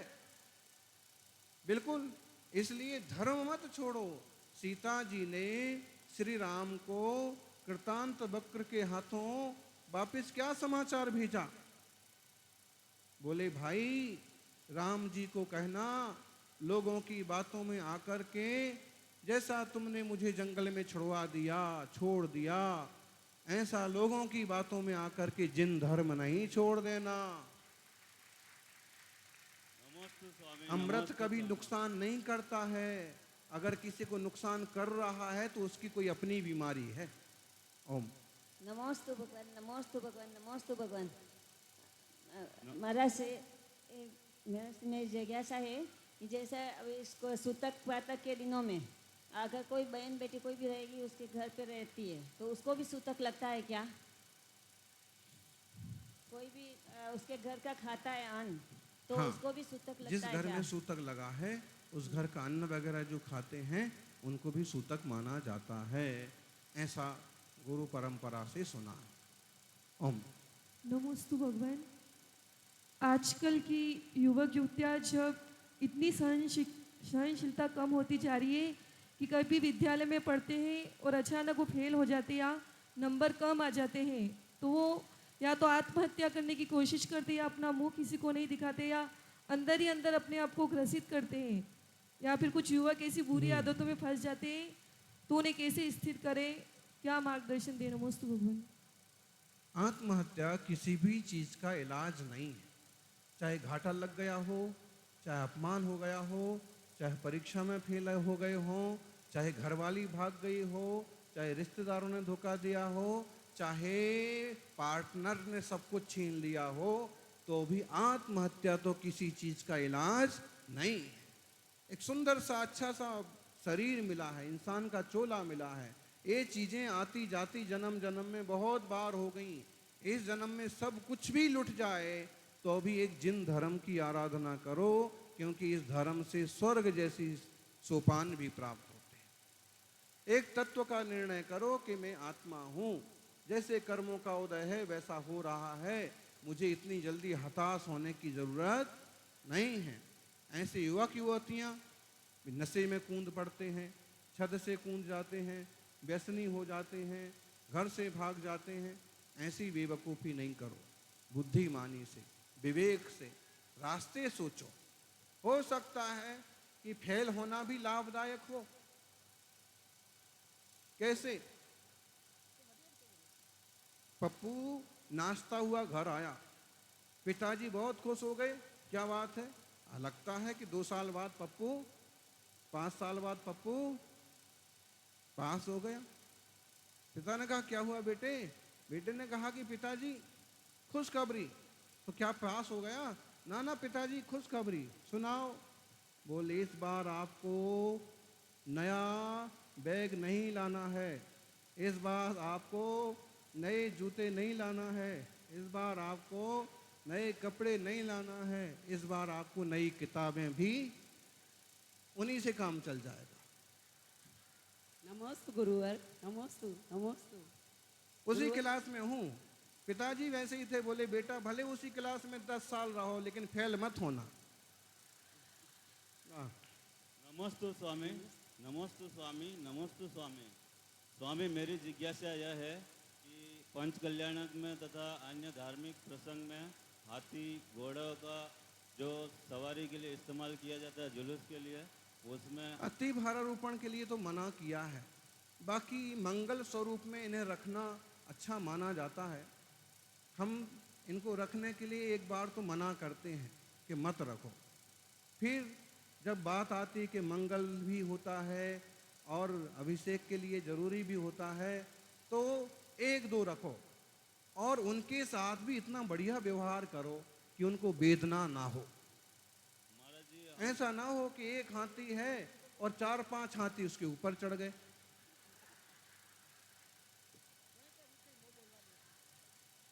बिल्कुल। इसलिए धर्म मत छोड़ो। सीता जी ने श्री राम को कृतांत वक्र के हाथों वापिस क्या समाचार भेजा? बोले, भाई राम जी को कहना लोगों की बातों में आकर के, जैसा तुमने मुझे जंगल में छोड़ दिया, ऐसा लोगों की बातों में आकर के जिन धर्म नहीं छोड़ देना। अमृत कभी नुकसान नहीं करता है। अगर किसी को नुकसान कर रहा है तो उसकी कोई अपनी बीमारी है। ओम। नमोस्तु भगवान, नमोस्तु भगवान, नमोस्तु भगवान। महाराज से मेरी जिज्ञासा है कि जैसा अभी इसको सूतक पातक के दिनों में अगर कोई बहन बेटी कोई भी रहेगी उसके घर पे रहती है तो उसको भी सूतक लगता है क्या? कोई भी उसके घर का खाता है अन्न तो हाँ, उसको भी सूतक लगता है जिस क्या? घर में सूतक लगा है उस घर का अन्न वगैरह जो खाते हैं उनको भी सूतक माना जाता है। ऐसा गुरु परंपरा से सुना है। ओम। नमोस्तु भगवान। आजकल की युवक युवतियाँ जब इतनी सहनशीलता कम होती जा रही है कि कभी विद्यालय में पढ़ते हैं और अचानक वो फेल हो जाते हैं या नंबर कम आ जाते हैं तो वो या तो आत्महत्या करने की कोशिश करते हैं या अपना मुंह किसी को नहीं दिखाते या अंदर ही अंदर अपने आप को ग्रसित करते हैं, या फिर कुछ युवक ऐसी बुरी आदतों में फंस जाते हैं तो उन्हें कैसे स्थिर करें? क्या मार्गदर्शन देना? नमोस्तु भगवान। आत्महत्या किसी भी चीज का इलाज नहीं है। चाहे घाटा लग गया हो, चाहे अपमान हो गया हो, चाहे परीक्षा में फेल हो गए हो, चाहे घरवाली भाग गई हो, चाहे रिश्तेदारों ने धोखा दिया हो, चाहे पार्टनर ने सब कुछ छीन लिया हो, तो भी आत्महत्या तो किसी चीज का इलाज नहीं है। एक सुंदर सा अच्छा सा शरीर मिला है, इंसान का चोला मिला है। ये चीजें आती जाती जन्म जन्म में बहुत बार हो गई। इस जन्म में सब कुछ भी लुट जाए तो अभी एक जिन धर्म की आराधना करो, क्योंकि इस धर्म से स्वर्ग जैसी सोपान भी प्राप्त होते हैं। एक तत्व का निर्णय करो कि मैं आत्मा हूं, जैसे कर्मों का उदय है वैसा हो रहा है, मुझे इतनी जल्दी हताश होने की जरूरत नहीं है। ऐसे युवक युवतियां नशे में कूद पड़ते हैं, छत से कूद जाते हैं, व्यसनी हो जाते हैं, घर से भाग जाते हैं। ऐसी बेवकूफ़ी नहीं करो, बुद्धिमानी से विवेक से रास्ते सोचो। हो सकता है कि फेल होना भी लाभदायक हो। कैसे? पप्पू नाचता हुआ घर आया, पिताजी बहुत खुश हो गए, क्या बात है? लगता है कि 2 साल बाद पप्पू, 5 साल बाद पप्पू पास हो गया। पिता ने कहा क्या हुआ बेटे? बेटे ने कहा कि पिताजी खुशखबरी। तो क्या पास हो गया? ना ना पिताजी खुशखबरी सुनाओ। बोले इस बार आपको नया बैग नहीं लाना है, इस बार आपको नए जूते नहीं लाना है, इस बार आपको नए कपड़े नहीं लाना है, इस बार आपको नई किताबें भी, उन्हीं से काम चल जाएगा। नमोस्तु गुरुवर, नमोस्तु नमोस्तु। उसी क्लास में हूँ। पिताजी वैसे ही थे, बोले बेटा भले उसी क्लास में 10 साल रहो लेकिन फेल मत होना। नमोस्तु स्वामी, नमोस्तु स्वामी, नमोस्तु स्वामी। स्वामी मेरी जिज्ञासा यह है कि पंच कल्याणक में तथा अन्य धार्मिक प्रसंग में हाथी घोड़ों का जो सवारी के लिए इस्तेमाल किया जाता है जुलूस के लिए, उसमें अति भारारोपण के लिए तो मना किया है, बाकी मंगल स्वरूप में इन्हें रखना अच्छा माना जाता है। हम इनको रखने के लिए एक बार तो मना करते हैं कि मत रखो, फिर जब बात आती है कि मंगल भी होता है और अभिषेक के लिए जरूरी भी होता है तो 1-2 रखो, और उनके साथ भी इतना बढ़िया व्यवहार करो कि उनको वेदना ना हो। ऐसा ना हो कि एक हाथी है और 4-5 हाथी उसके ऊपर चढ़ गए।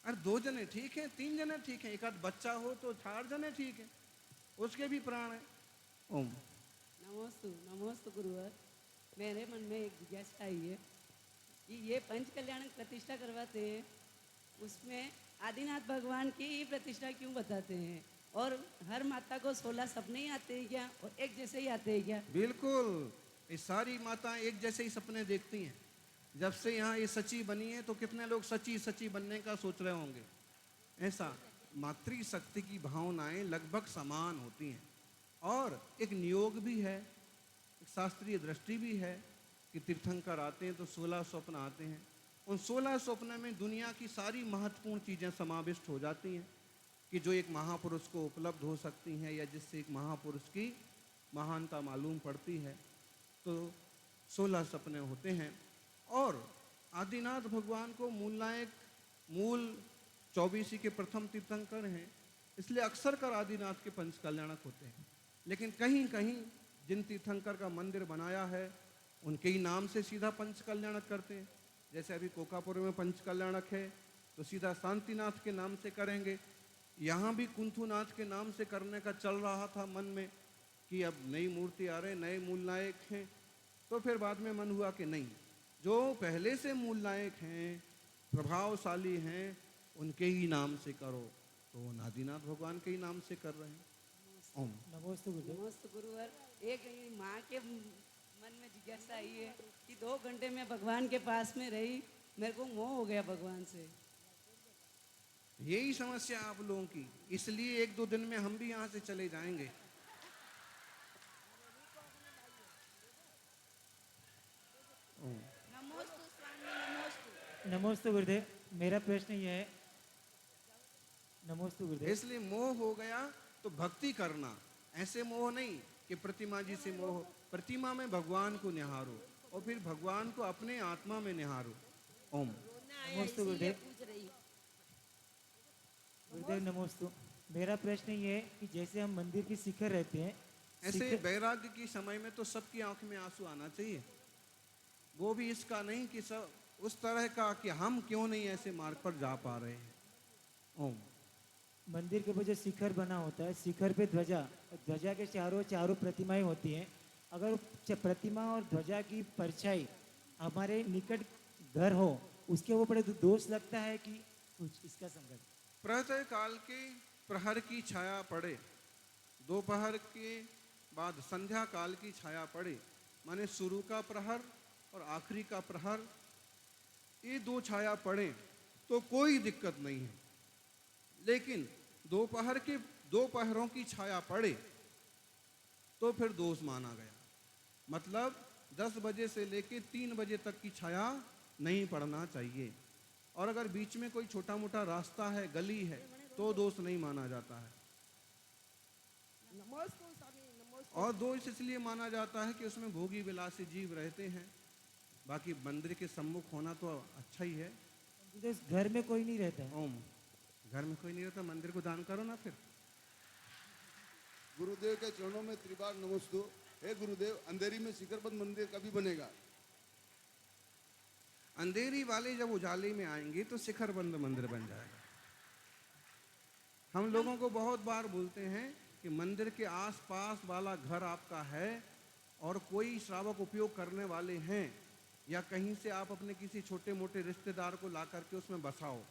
अरे 2 जने ठीक है, 3 जने ठीक है, एक आध बच्चा हो तो 4 जने ठीक है, उसके भी प्राण है। ओम नमोस्तु नमोस्तु गुरुवर। मेरे मन में एक जिज्ञासा आई है कि ये पंच कल्याणक प्रतिष्ठा करवाते हैं, उसमें आदिनाथ भगवान की ही प्रतिष्ठा क्यों बताते हैं? और हर माता को 16 सपने ही आते हैं क्या, और एक जैसे ही आते हैं क्या? बिल्कुल, ये सारी माताएं एक जैसे ही सपने देखती हैं। जब से यहाँ ये सची बनी है तो कितने लोग सची सची बनने का सोच रहे होंगे। ऐसा मातृशक्ति की भावनाएं लगभग समान होती हैं, और एक नियोग भी है, एक शास्त्रीय दृष्टि भी है कि तीर्थंकर आते हैं तो 16 स्वप्न आते हैं। उन 16 स्वप्न में दुनिया की सारी महत्वपूर्ण चीज़ें समाविष्ट हो जाती हैं कि जो एक महापुरुष को उपलब्ध हो सकती हैं या जिससे एक महापुरुष की महानता मालूम पड़ती है। तो 16 सपने होते हैं, और आदिनाथ भगवान को मूल 24 के प्रथम तीर्थंकर हैं, इसलिए अक्सर कर आदिनाथ के पंच कल्याणक होते हैं। लेकिन कहीं कहीं जिन तीर्थंकर का मंदिर बनाया है उनके ही नाम से सीधा पंच कल्याणक करते हैं। जैसे अभी कोकापुर में पंच कल्याणक है तो सीधा शांतिनाथ के नाम से करेंगे। यहाँ भी कुंथुनाथ के नाम से करने का चल रहा था मन में कि अब नई मूर्ति आ रहे, नए मूल नायक हैं, तो फिर बाद में मन हुआ कि नहीं, जो पहले से मूल नायक हैं, प्रभावशाली हैं, उनके ही नाम से करो। तो आदिनाथ भगवान के ही नाम से कर रहे हैं। ओम नमोस्तु गुरुवर। एक माँ के मन में जिज्ञासा आई है कि 2 घंटे में भगवान के पास में रही, मेरे को मोह हो गया भगवान से। यही समस्या आप लोगों की, इसलिए 1-2 दिन में हम भी यहाँ से चले जाएंगे। नमोस्तु स्वामी, नमोस्तु। नमोस्तु गुरुदेव। मेरा प्रश्न यह है, नमोस्तु गुरुदेव। इसलिए मोह हो गया तो भक्ति करना, ऐसे मोह नहीं कि प्रतिमा जी से मोह। प्रतिमा में भगवान को निहारो और फिर भगवान को अपने आत्मा में निहारो। ओम नमोस्तु गुरुदेव। गुरुदेव नमोस्तु। मेरा प्रश्न ये है कि जैसे हम मंदिर के शिखर रहते हैं ऐसे वैराग्य की समय में तो सबकी आंख में आंसू आना चाहिए। वो भी इसका नहीं कि सब उस तरह का कि हम क्यों नहीं ऐसे मार्ग पर जा पा रहे हैं। ओम। मंदिर के ऊपर जो शिखर बना होता है, शिखर पे ध्वजा, ध्वजा के चारों चारों प्रतिमाएं होती हैं। अगर प्रतिमा और ध्वजा की परछाई हमारे निकट घर हो, उसके ऊपर दोष लगता है कि कुछ इसका संगत। प्रातः काल के प्रहर की छाया पड़े, दोपहर के बाद संध्या काल की छाया पड़े, माने शुरू का प्रहर और आखिरी का प्रहर, ये दो छाया पड़े तो कोई दिक्कत नहीं है। लेकिन दोपहर के दो पहरों की छाया पड़े तो फिर दोष माना गया। मतलब 10 बजे से लेके 3 बजे तक की छाया नहीं पड़ना चाहिए। और अगर बीच में कोई छोटा मोटा रास्ता है, गली है, तो दोष नहीं माना जाता है। और दोष इसलिए माना जाता है कि उसमें भोगी विलासी जीव रहते हैं। बाकी मंदिर के सम्मुख होना तो अच्छा ही है। घर में कोई नहीं रहता है। ओम। घर में कोई नहीं रहता, मंदिर को दान करो ना फिर। गुरुदेव के चरणों में त्रिबार नमस्तु। हे गुरुदेव, अंधेरी में शिखरबंद मंदिर कभी बनेगा? अंधेरी वाले जब उजाले में आएंगे तो शिखरबंद मंदिर बन जाएगा। हम लोगों को बहुत बार बोलते हैं कि मंदिर के आसपास वाला घर आपका है और कोई श्रावक उपयोग करने वाले हैं, या कहीं से आप अपने किसी छोटे मोटे रिश्तेदार को ला करके उसमें बसाओ,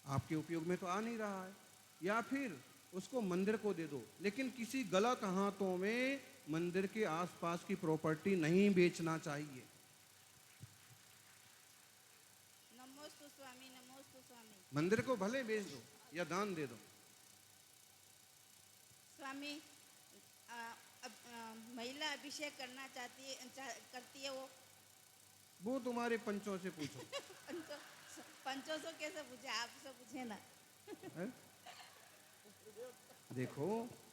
आपके उपयोग में तो आ नहीं रहा है, या फिर उसको मंदिर को दे दो। लेकिन किसी गलत हाथों में मंदिर के आसपास की प्रॉपर्टी नहीं बेचना चाहिए। नमोस्तु स्वामी, नमोस्तु स्वामी। मंदिर को भले बेच दो या दान दे दो। स्वामी, महिला अभिषेक करना चाहती है, करती है वो तुम्हारे पंचों से पूछो। पंचों से कैसे पूछे? आपसे पूछे ना। देखो,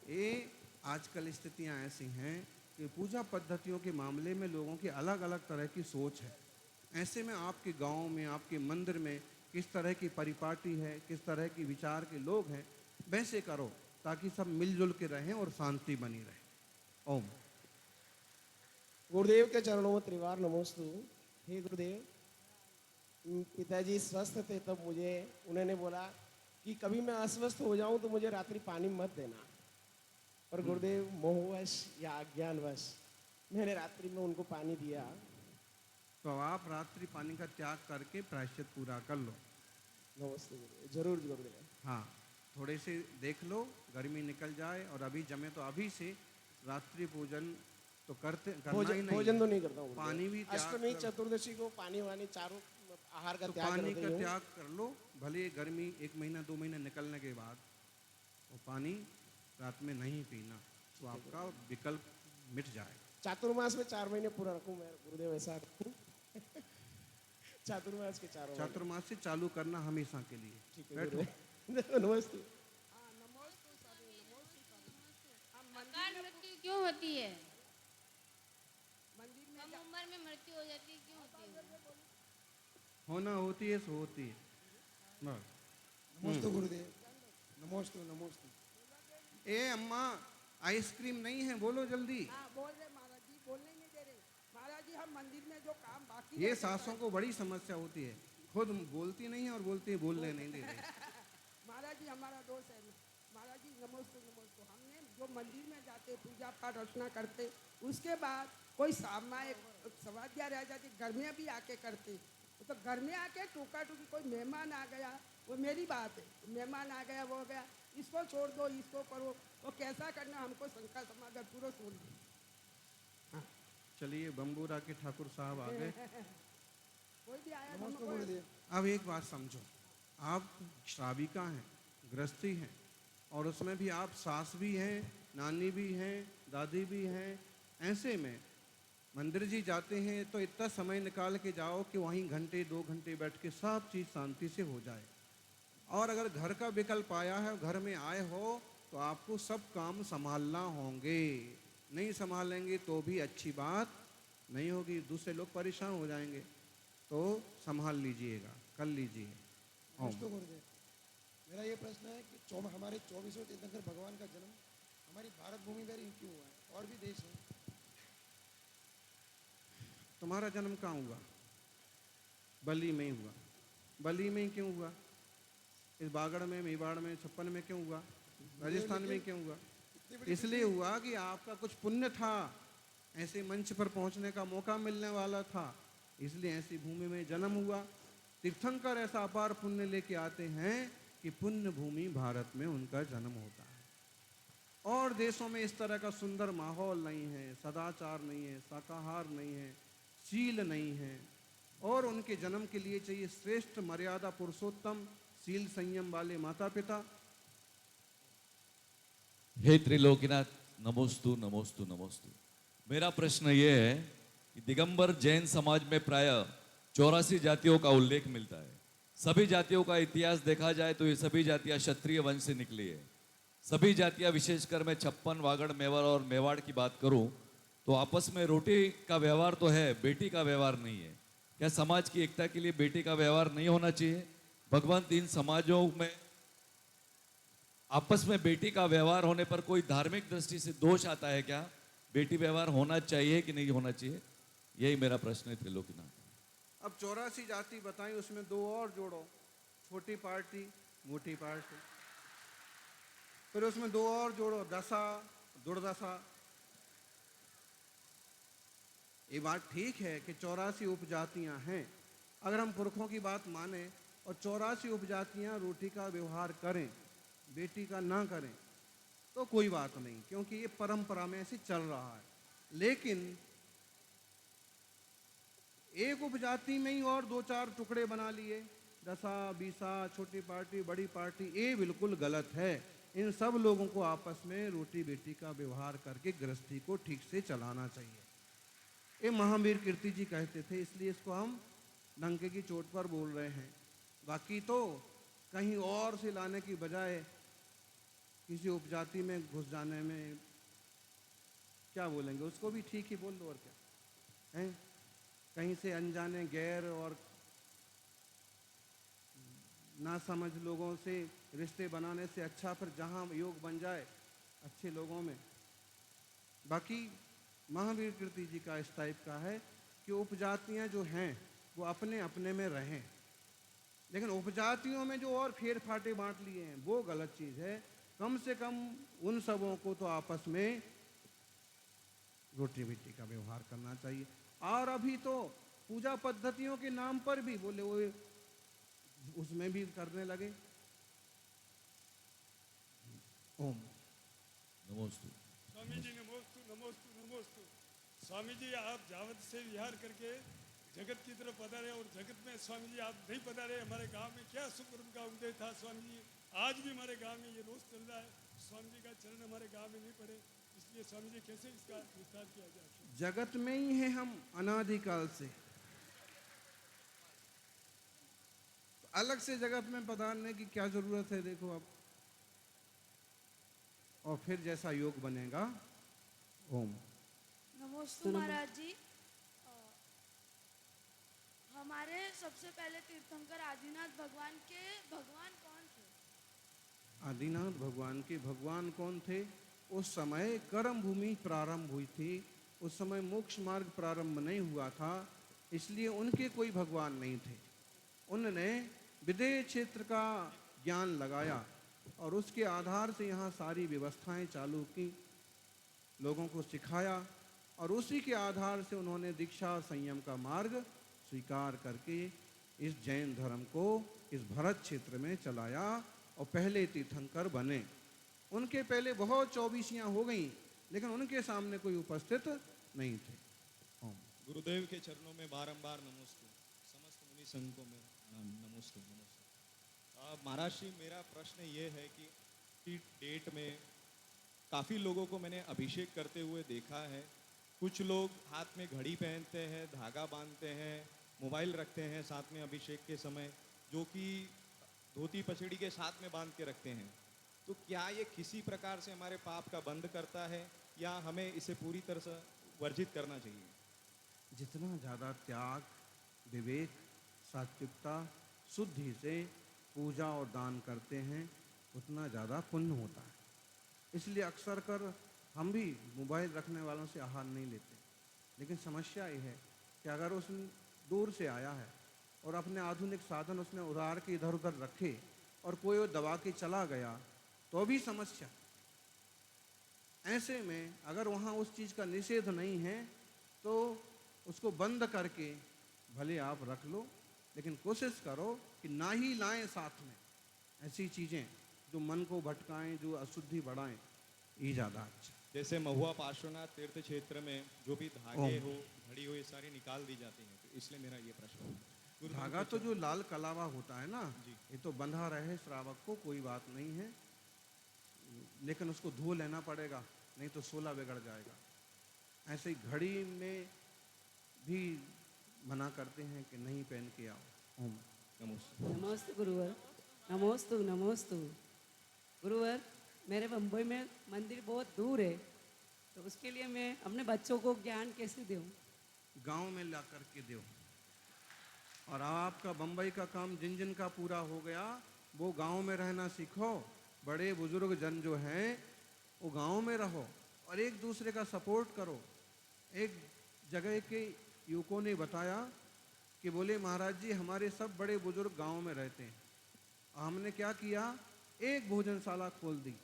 ये आजकल स्थितियां ऐसी हैं कि पूजा पद्धतियों के मामले में लोगों की अलग अलग तरह की सोच है। ऐसे में आपके गांव में, आपके मंदिर में किस तरह की परिपाटी है, किस तरह की विचार के लोग हैं, वैसे करो ताकि सब मिलजुल के रहें और शांति बनी रहे। ओम। गुरुदेव के चरणों में त्रिवार नमोस्तु। हे गुरुदेव, पिताजी स्वस्थ थे तब मुझे उन्होंने बोला कि कभी मैं अस्वस्थ हो जाऊं तो मुझे रात्रि पानी मत देना। और गुरुदेव मोहवश या अज्ञानवश मैंने रात्रि में उनको पानी दिया। तो आप रात्रि पानी का त्याग करके प्रायश्चित पूरा कर लो। नमस्ते गुरुदेव। जरूर गुरुदेव। हाँ, थोड़े से देख लो, गर्मी निकल जाए और अभी जमे तो अभी से रात्रि भोजन तो करना ही नहीं। भोजन तो नहीं करता हूँ। पानी भी अष्टमी चतुर्दशी को पानी वानी चारों आहार का तो त्याग पानी का करती हूँ। त्याग कर लो। भले गर्मी 1 महीना 2 महीना निकलने के बाद वो पानी रात में नहीं पीना, तो आपका विकल्प मिट जाए। चातुर्मास में 4 महीने पूरा रखूं मैं गुरुदेव, ऐसा रखूं? चातुर्मास के 4 चातुर्मास से चालू करना हमेशा के लिए। ठीक है बैठो। नमस्ते। अकाल मृत्यु क्यों होती है? कम उम्र में मृत्यु हो जाती है, क्यों होती है? होना होती है सो होती है। नमस्ते गुरुदेव। नमस्ते नमस्ते। ए अम्मा, आइसक्रीम नहीं है, बोलो जल्दी। बोल रहे महाराज जी, बोलने नहीं दे रहे महाराज जी। हम मंदिर में जो काम बाकी ये सासों को बड़ी समस्या होती है, खुद बोलती नहीं है और बोलती है बोलने नहीं दे रही। महाराज जी हमारा दोस्त है महाराज जी। नमस्ते नमस्ते। हमने जो मंदिर में जाते, पूजा पाठ अर्चना करते, उसके बाद कोई सामायिक सवादियाँ रह जाती, घर में भी आके करते, तो घर में आके टूका टूकी कोई मेहमान आ गया, वो मेरी बात है, मेहमान आ गया वो हो गया, इसको छोड़ दो, इसको करो, वो कैसा करना हमको शंका समागर पूरा छोड़ दो। चलिए, बम्बूरा के ठाकुर साहब आ गए। कोई भी आया नमस्ते गुरुदेव। अब एक बात समझो, आप श्राविका हैं, गृहस्थी हैं, और उसमें भी आप सास भी हैं, नानी भी हैं, दादी भी हैं। ऐसे में मंदिर जी जाते हैं तो इतना समय निकाल के जाओ कि वहीं घंटे 2 घंटे बैठ के सब चीज़ शांति से हो जाए। और अगर घर का विकल्प आया है, घर में आए हो, तो आपको सब काम संभालना होंगे। नहीं संभालेंगे तो भी अच्छी बात नहीं होगी, दूसरे लोग परेशान हो जाएंगे। तो संभाल लीजिएगा, कर लीजिए। नमस्ते गुरुदेव। मेरा ये प्रश्न है कि हमारे 24वें तीर्थंकर भगवान का जन्म हमारी भारत भूमि पर ही क्यों हुआ है? और भी देश हैं। तुम्हारा जन्म कहाँ हुआ? बली में ही हुआ। बली में ही क्यों हुआ? इस बागड़ में, मेवाड़ में, छप्पन में क्यों हुआ? राजस्थान में क्यों हुआ? इसलिए हुआ कि आपका कुछ पुण्य था, ऐसे मंच पर पहुंचने का मौका मिलने वाला था, इसलिए ऐसी भूमि में जन्म हुआ। तीर्थंकर ऐसा अपार पुण्य लेके आते हैं कि पुण्य भूमि भारत में उनका जन्म होता है। और देशों में इस तरह का सुंदर माहौल नहीं है, सदाचार नहीं है, शाकाहार नहीं है, शील नहीं है, और उनके जन्म के लिए चाहिए श्रेष्ठ मर्यादा पुरुषोत्तम शील संयम वाले माता पिता। हे त्रिलोकीनाथ, नमोस्तु नमोस्तु नमोस्तु। मेरा प्रश्न ये है कि दिगंबर जैन समाज में प्राय 84 जातियों का उल्लेख मिलता है। सभी जातियों का इतिहास देखा जाए तो ये सभी जातियां क्षत्रिय वंश से निकली है। सभी जातियां, विशेषकर मैं छप्पन, वागड़, मेवाड़ और मेवाड़ की बात करूं तो आपस में रोटी का व्यवहार तो है, बेटी का व्यवहार नहीं है। क्या समाज की एकता के लिए बेटी का व्यवहार नहीं होना चाहिए? भगवान, इन समाजों में आपस में बेटी का व्यवहार होने पर कोई धार्मिक दृष्टि से दोष आता है क्या? बेटी व्यवहार होना चाहिए कि नहीं होना चाहिए? यही मेरा प्रश्न है त्रिलोकीनाथ। अब 84 जाति बताई, उसमें 2 और जोड़ो, छोटी पार्टी, मोटी पार्टी। फिर उसमें 2 और जोड़ो, दशा, दुर्दशा। ये बात ठीक है कि 84 उपजातियां हैं। अगर हम पुरखों की बात माने और 84 उपजातियां रोटी का व्यवहार करें, बेटी का ना करें, तो कोई बात नहीं, क्योंकि ये परंपरा में ऐसे चल रहा है। लेकिन एक उपजाति में ही और 2-4 टुकड़े बना लिए, दशा, बीसा, छोटी पार्टी, बड़ी पार्टी, ये बिल्कुल गलत है। इन सब लोगों को आपस में रोटी बेटी का व्यवहार करके गृहस्थी को ठीक से चलाना चाहिए। ये महावीर कीर्ति जी कहते थे, इसलिए इसको हम डंके की चोट पर बोल रहे हैं। बाकी तो कहीं और से लाने की बजाय किसी उपजाति में घुस जाने में क्या बोलेंगे, उसको भी ठीक ही बोल दो, और क्या है। कहीं से अनजाने गैर और ना समझ लोगों से रिश्ते बनाने से अच्छा फिर जहाँ योग बन जाए अच्छे लोगों में। बाकी महावीर कीर्ति जी का इस टाइप का है कि उपजातियां जो हैं वो अपने अपने में रहें, लेकिन उपजातियों में जो और फेर फाटे बांट लिए हैं वो गलत चीज़ है। कम से कम उन सबों को तो आपस में रोटी बेटी का व्यवहार करना चाहिए। और अभी तो पूजा पद्धतियों के नाम पर भी बोले वो उसमें भी करने लगे। ओम नमोस्तु। स्वामी जी नमोस्तु नमोस्तु नमोस्तु। स्वामी जी आप जावत से विहार करके जगत की तरफ पधारे, और जगत में स्वामी जी आप नहीं पधारे। हमारे गांव में क्या शुक्र उनका उदय था स्वामी जी, आज भी हमारे गांव में ये रोज चल रहा है। स्वामी जी का चरण हमारे गांव में नहीं पड़े, इसलिए स्वामी जी कैसे इसका विस्तार किया जाए? जगत में ही है हम अनादिकाल से, तो अलग से जगत में पधारने की क्या जरूरत है? देखो अब, और फिर जैसा योग बनेगा। ओम नमोस्तु महाराज जी। हमारे सबसे पहले तीर्थंकर आदिनाथ भगवान के भगवान कौन थे? आदिनाथ भगवान के भगवान कौन थे? उस समय कर्म भूमि प्रारंभ हुई थी, उस समय मोक्ष मार्ग प्रारंभ नहीं हुआ था, इसलिए उनके कोई भगवान नहीं थे। उन्होंने विदेह क्षेत्र का ज्ञान लगाया और उसके आधार से यहाँ सारी व्यवस्थाएं चालू की, लोगों को सिखाया, और उसी के आधार से उन्होंने दीक्षा संयम का मार्ग स्वीकार करके इस जैन धर्म को इस भरत क्षेत्र में चलाया और पहले तीर्थंकर बने। उनके पहले बहुत 24 हो गई, लेकिन उनके सामने कोई उपस्थित नहीं थे। गुरुदेव के चरणों में बारंबार नमस्ते, समस्त मुनि संघ को मेरा नमस्ते नमस्ते। महाराज जी, मेरा प्रश्न ये है कि डेट में काफ़ी लोगों को मैंने अभिषेक करते हुए देखा है। कुछ लोग हाथ में घड़ी पहनते हैं, धागा बांधते हैं, मोबाइल रखते हैं साथ में अभिषेक के समय, जो कि धोती पछड़ी के साथ में बांध के रखते हैं। तो क्या ये किसी प्रकार से हमारे पाप का बंद करता है, या हमें इसे पूरी तरह से वर्जित करना चाहिए? जितना ज़्यादा त्याग, विवेक, सात्विकता, शुद्धि से पूजा और दान करते हैं, उतना ज़्यादा पुण्य होता है। इसलिए अक्सर कर हम भी मोबाइल रखने वालों से आहार नहीं लेते। लेकिन समस्या ये है कि अगर उसने दूर से आया है और अपने आधुनिक साधन उसने उधार के इधर उधर रखे और कोई वो दबा के चला गया तो भी समस्या। ऐसे में अगर वहाँ उस चीज़ का निषेध नहीं है तो उसको बंद करके भले आप रख लो, लेकिन कोशिश करो कि ना ही लाएं साथ में ऐसी चीज़ें जो मन को भटकाएं, जो अशुद्धि बढ़ाएं, ये ज़्यादा अच्छा। जैसे महुआ पार्श्वनाथ तीर्थ क्षेत्र में जो भी धागे हो, घड़ी हो, ये सारी निकाल दी जाती हैं, तो इसलिए मेरा ये प्रश्न है। धागा तो जो लाल कलावा होता है ना, ये तो बंधा रहे श्रावक को, कोई बात नहीं है, लेकिन उसको धो लेना पड़ेगा, नहीं तो 16 बिगड़ जाएगा। ऐसे ही घड़ी में भी मना करते हैं कि नहीं पहन के आओ। ओम नमोस्तु। नमोस्तु गुरुवर, नमोस्तु नमोस्तु। गुरुवर, मेरे मुंबई में मंदिर बहुत दूर है, तो उसके लिए मैं अपने बच्चों को ज्ञान कैसे दूँ? गांव में ला करके दो। और आपका बम्बई का काम जिन जिन का पूरा हो गया वो गांव में रहना सीखो। बड़े बुजुर्ग जन जो हैं वो गांव में रहो और एक दूसरे का सपोर्ट करो। एक जगह के युवकों ने बताया कि बोले महाराज जी हमारे सब बड़े बुजुर्ग गांव में रहते हैं। हमने क्या किया, एक भोजनशाला खोल दी,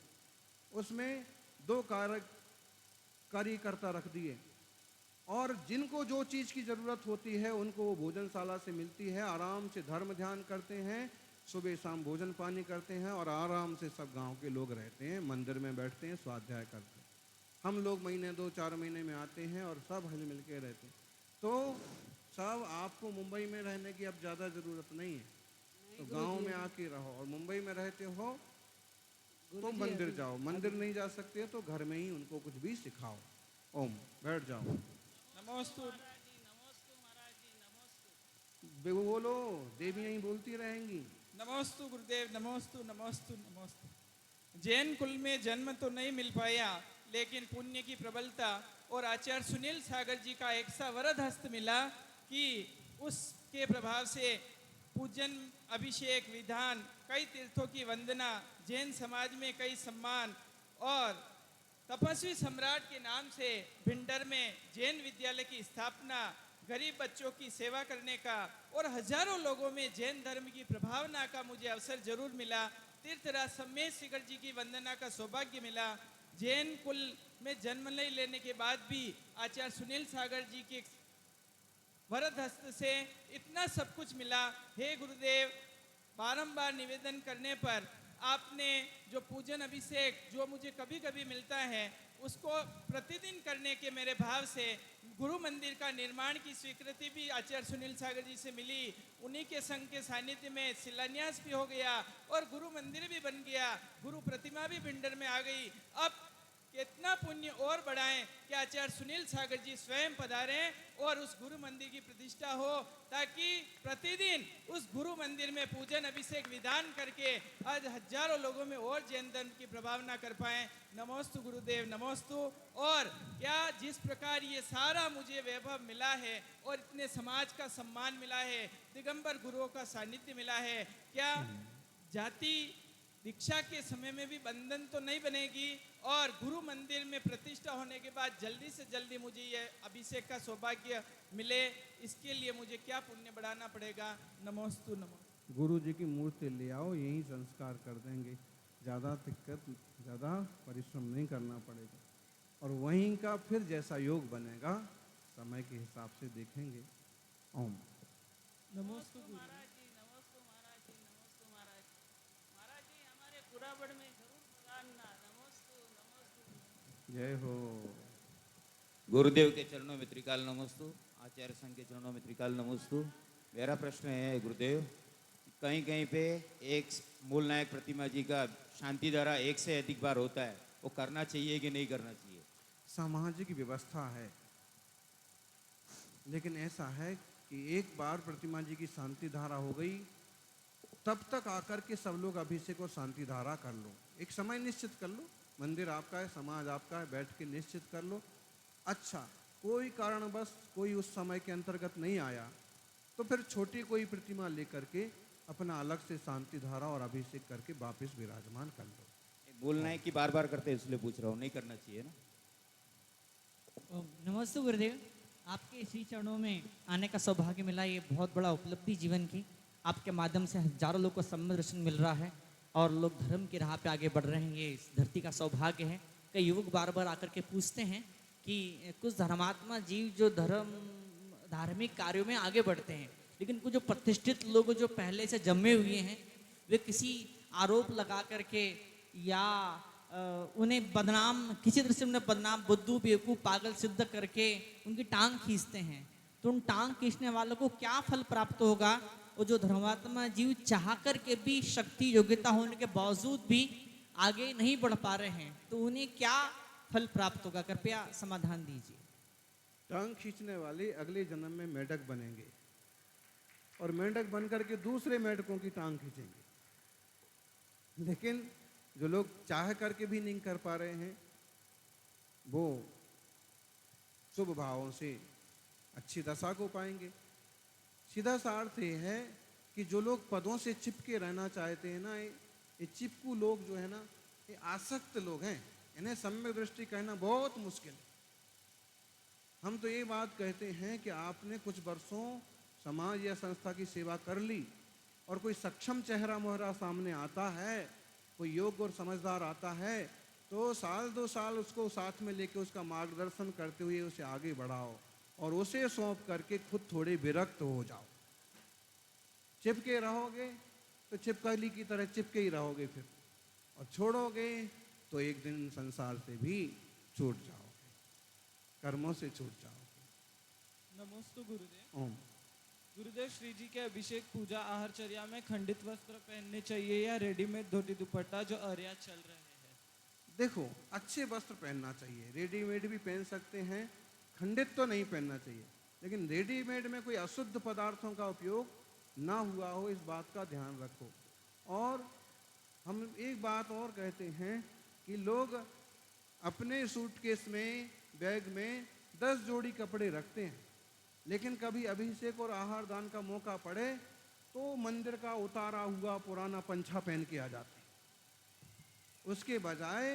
उसमें 2 कार्यकर्ता रख दिए और जिनको जो चीज़ की ज़रूरत होती है उनको वो भोजनशाला से मिलती है। आराम से धर्म ध्यान करते हैं, सुबह शाम भोजन पानी करते हैं और आराम से सब गांव के लोग रहते हैं, मंदिर में बैठते हैं, स्वाध्याय करते हैं। हम लोग महीने 2-4 महीने में आते हैं और सब हिल मिल के रहते हैं। तो सब आपको मुंबई में रहने की अब ज़्यादा ज़रूरत नहीं है, तो गांव में आके रहो। और मुंबई में रहते हो तो मंदिर जाओ, मंदिर नहीं जा सकते तो घर में ही उनको कुछ भी सिखाओ। ओम, बैठ जाओ। नमोस्तु। बोलो, देवियाँ ही बोलती रहेंगी। नमोस्तु गुरुदेव, नमोस्तु नमोस्तु नमोस्तु। जैन कुल में जन्म तो नहीं मिल पाया, लेकिन पुण्य की प्रबलता और आचार्य सुनील सागर जी का एक सा वरद हस्त मिला कि उसके प्रभाव से पूजन, अभिषेक, विधान, कई तीर्थों की वंदना, जैन समाज में कई सम्मान और तपस्वी सम्राट के नाम से भिंडर में जैन विद्यालय की स्थापना, गरीब बच्चों की सेवा करने का और हजारों लोगों में जैन धर्म की प्रभावना का मुझे अवसर जरूर मिला। तीर्थराज सम्मेद शिखर जी की वंदना का सौभाग्य मिला। जैन कुल में जन्म नहीं लेने के बाद भी आचार्य सुनील सागर जी के वरद हस्त से इतना सब कुछ मिला। हे गुरुदेव, बारंबार निवेदन करने पर आपने जो पूजन अभिषेक जो मुझे कभी कभी मिलता है उसको प्रतिदिन करने के मेरे भाव से गुरु मंदिर का निर्माण की स्वीकृति भी आचार्य सुनील सागर जी से मिली। उन्हीं के संग के सानिध्य में शिलान्यास भी हो गया और गुरु मंदिर भी बन गया, गुरु प्रतिमा भी भिंडर में आ गई। अब कितना पुण्य और बढ़ाएं कि आचार्य सुनील सागर जी स्वयं पधारें और उस गुरु मंदिर की प्रतिष्ठा हो, ताकि प्रतिदिन उस गुरु मंदिर में पूजन अभिषेक विधान करके आज हजारों लोगों में और जैन धर्म की प्रभावना कर पाएं। नमोस्तु गुरुदेव, नमोस्तु। और क्या जिस प्रकार ये सारा मुझे वैभव मिला है और इतने समाज का सम्मान मिला है, दिगंबर गुरुओं का सानिध्य मिला है, क्या जाति दीक्षा के समय में भी बंधन तो नहीं बनेगी? और गुरु मंदिर में प्रतिष्ठा होने के बाद जल्दी से जल्दी मुझे ये अभिषेक का सौभाग्य मिले, इसके लिए मुझे क्या पुण्य बढ़ाना पड़ेगा? नमोस्तु नमो। गुरु जी की मूर्ति ले आओ, यही संस्कार कर देंगे। ज़्यादा दिक्कत, ज़्यादा परिश्रम नहीं करना पड़ेगा और वहीं का फिर जैसा योग बनेगा समय के हिसाब से देखेंगे। ओम नमोस्तु महाराज जी, नमोस्तु महाराज जी, नमोस्तु महाराज जी। महाराज जी हमारे पुरावड़ में जरूर पधारना। नमोस्तु नमोस्तु। जय हो। गुरुदेव के चरणों में त्रिकाल नमोस्तु, आचार्य संघ के चरणों में त्रिकाल नमोस्तु। मेरा प्रश्न है गुरुदेव, कहीं कहीं पे एक मूल नायक प्रतिमा जी का शांति धारा 1 से अधिक बार होता है, वो करना चाहिए कि नहीं करना चाहिए? सामाजिक व्यवस्था है, लेकिन ऐसा है कि एक बार प्रतिमा जी की शांति धारा हो गई, तब तक आकर के सब लोग अभिषेक और शांति धारा कर लो। एक समय निश्चित कर लो, मंदिर आपका है, समाज आपका है, बैठ के निश्चित कर लो। अच्छा, कोई कारणवश कोई उस समय के अंतर्गत नहीं आया तो फिर छोटी कोई प्रतिमा लेकर के अपना अलग से शांति धारा और अभिषेक करके वापस विराजमान कर लो। मूल नायक की बार बार करते हैं इसलिए पूछ रहा हूँ, नहीं करना चाहिए ना। नमस्ते गुरुदेव, आपके श्री चरणों में आने का सौभाग्य मिला, ये बहुत बड़ा उपलब्धि जीवन की। आपके माध्यम से हजारों लोग को सम्य दर्शन मिल रहा है और लोग धर्म की राह पे आगे बढ़ रहे हैं, ये इस धरती का सौभाग्य है। कई युवक बार बार आकर के पूछते हैं कि कुछ धर्मात्मा जीव जो धार्मिक कार्यों में आगे बढ़ते हैं, लेकिन कुछ जो प्रतिष्ठित लोग जो पहले से जमे हुए हैं वे किसी आरोप लगा करके या उन्हें बदनाम, किसी तरह से उन्हें बदनाम, बुद्धू, बेवकूफ़, पागल सिद्ध करके उनकी टांग खींचते हैं। तो उन टांग खींचने वालों को क्या फल प्राप्त होगा? वो जो धर्मात्मा जीव चाह कर के भी, शक्ति योग्यता होने के बावजूद भी आगे नहीं बढ़ पा रहे हैं, तो उन्हें क्या फल प्राप्त होगा? कृपया समाधान दीजिए। टांग खींचने वाले अगले जन्म में मेंढक बनेंगे और मेंढक बन करके दूसरे मेंढकों की टांग खींचेंगे। लेकिन जो लोग चाह करके भी नहीं कर पा रहे हैं, वो शुभ भावों से अच्छी दशा को पाएंगे। सीधा सा अर्थ ये है कि जो लोग पदों से चिपके रहना चाहते हैं ना, ये चिपकू लोग जो है ना, ये आसक्त लोग हैं, इन्हें सम्यक दृष्टि कहना बहुत मुश्किल है। हम तो ये बात कहते हैं कि आपने कुछ वर्षों समाज या संस्था की सेवा कर ली और कोई सक्षम चेहरा मोहरा सामने आता है, कोई योग्य और समझदार आता है, तो साल 2 साल उसको साथ में लेके उसका मार्गदर्शन करते हुए उसे आगे बढ़ाओ और उसे सौंप करके खुद थोड़े विरक्त हो जाओ। चिपके रहोगे तो छिपकली की तरह चिपके ही रहोगे फिर, और छोड़ोगे तो एक दिन संसार से भी छूट जाओगे, कर्मों से छूट जाओगे। नमोस्तु गुरुदेव। ओम। गुरुदेव, श्री जी के अभिषेक, पूजा, आहारचर्या में खंडित वस्त्र पहनने चाहिए या रेडीमेड धोती दुपट्टा जो अर्या चल रहे हैं? देखो, अच्छे वस्त्र पहनना चाहिए, रेडीमेड भी पहन सकते हैं, खंडित तो नहीं पहनना चाहिए, लेकिन रेडीमेड में कोई अशुद्ध पदार्थों का उपयोग ना हुआ हो, इस बात का ध्यान रखो। और हम एक बात और कहते हैं कि लोग अपने सूटकेस में, बैग में 10 जोड़ी कपड़े रखते हैं, लेकिन कभी अभिषेक और आहार दान का मौका पड़े तो मंदिर का उतारा हुआ पुराना पंछा पहन के आ जाते हैं। उसके बजाय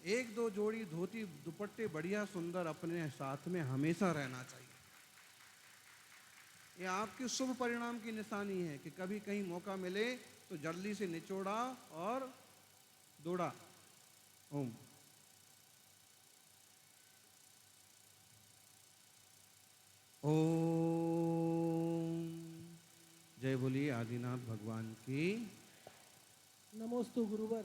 1-2 जोड़ी धोती दुपट्टे बढ़िया सुंदर अपने साथ में हमेशा रहना चाहिए। ये आपके शुभ परिणाम की निशानी है कि कभी कहीं मौका मिले तो जल्दी से निचोड़ा और दौड़ा। ओम। ओम। जय बोलिए आदिनाथ भगवान की। नमोस्तु गुरुवर,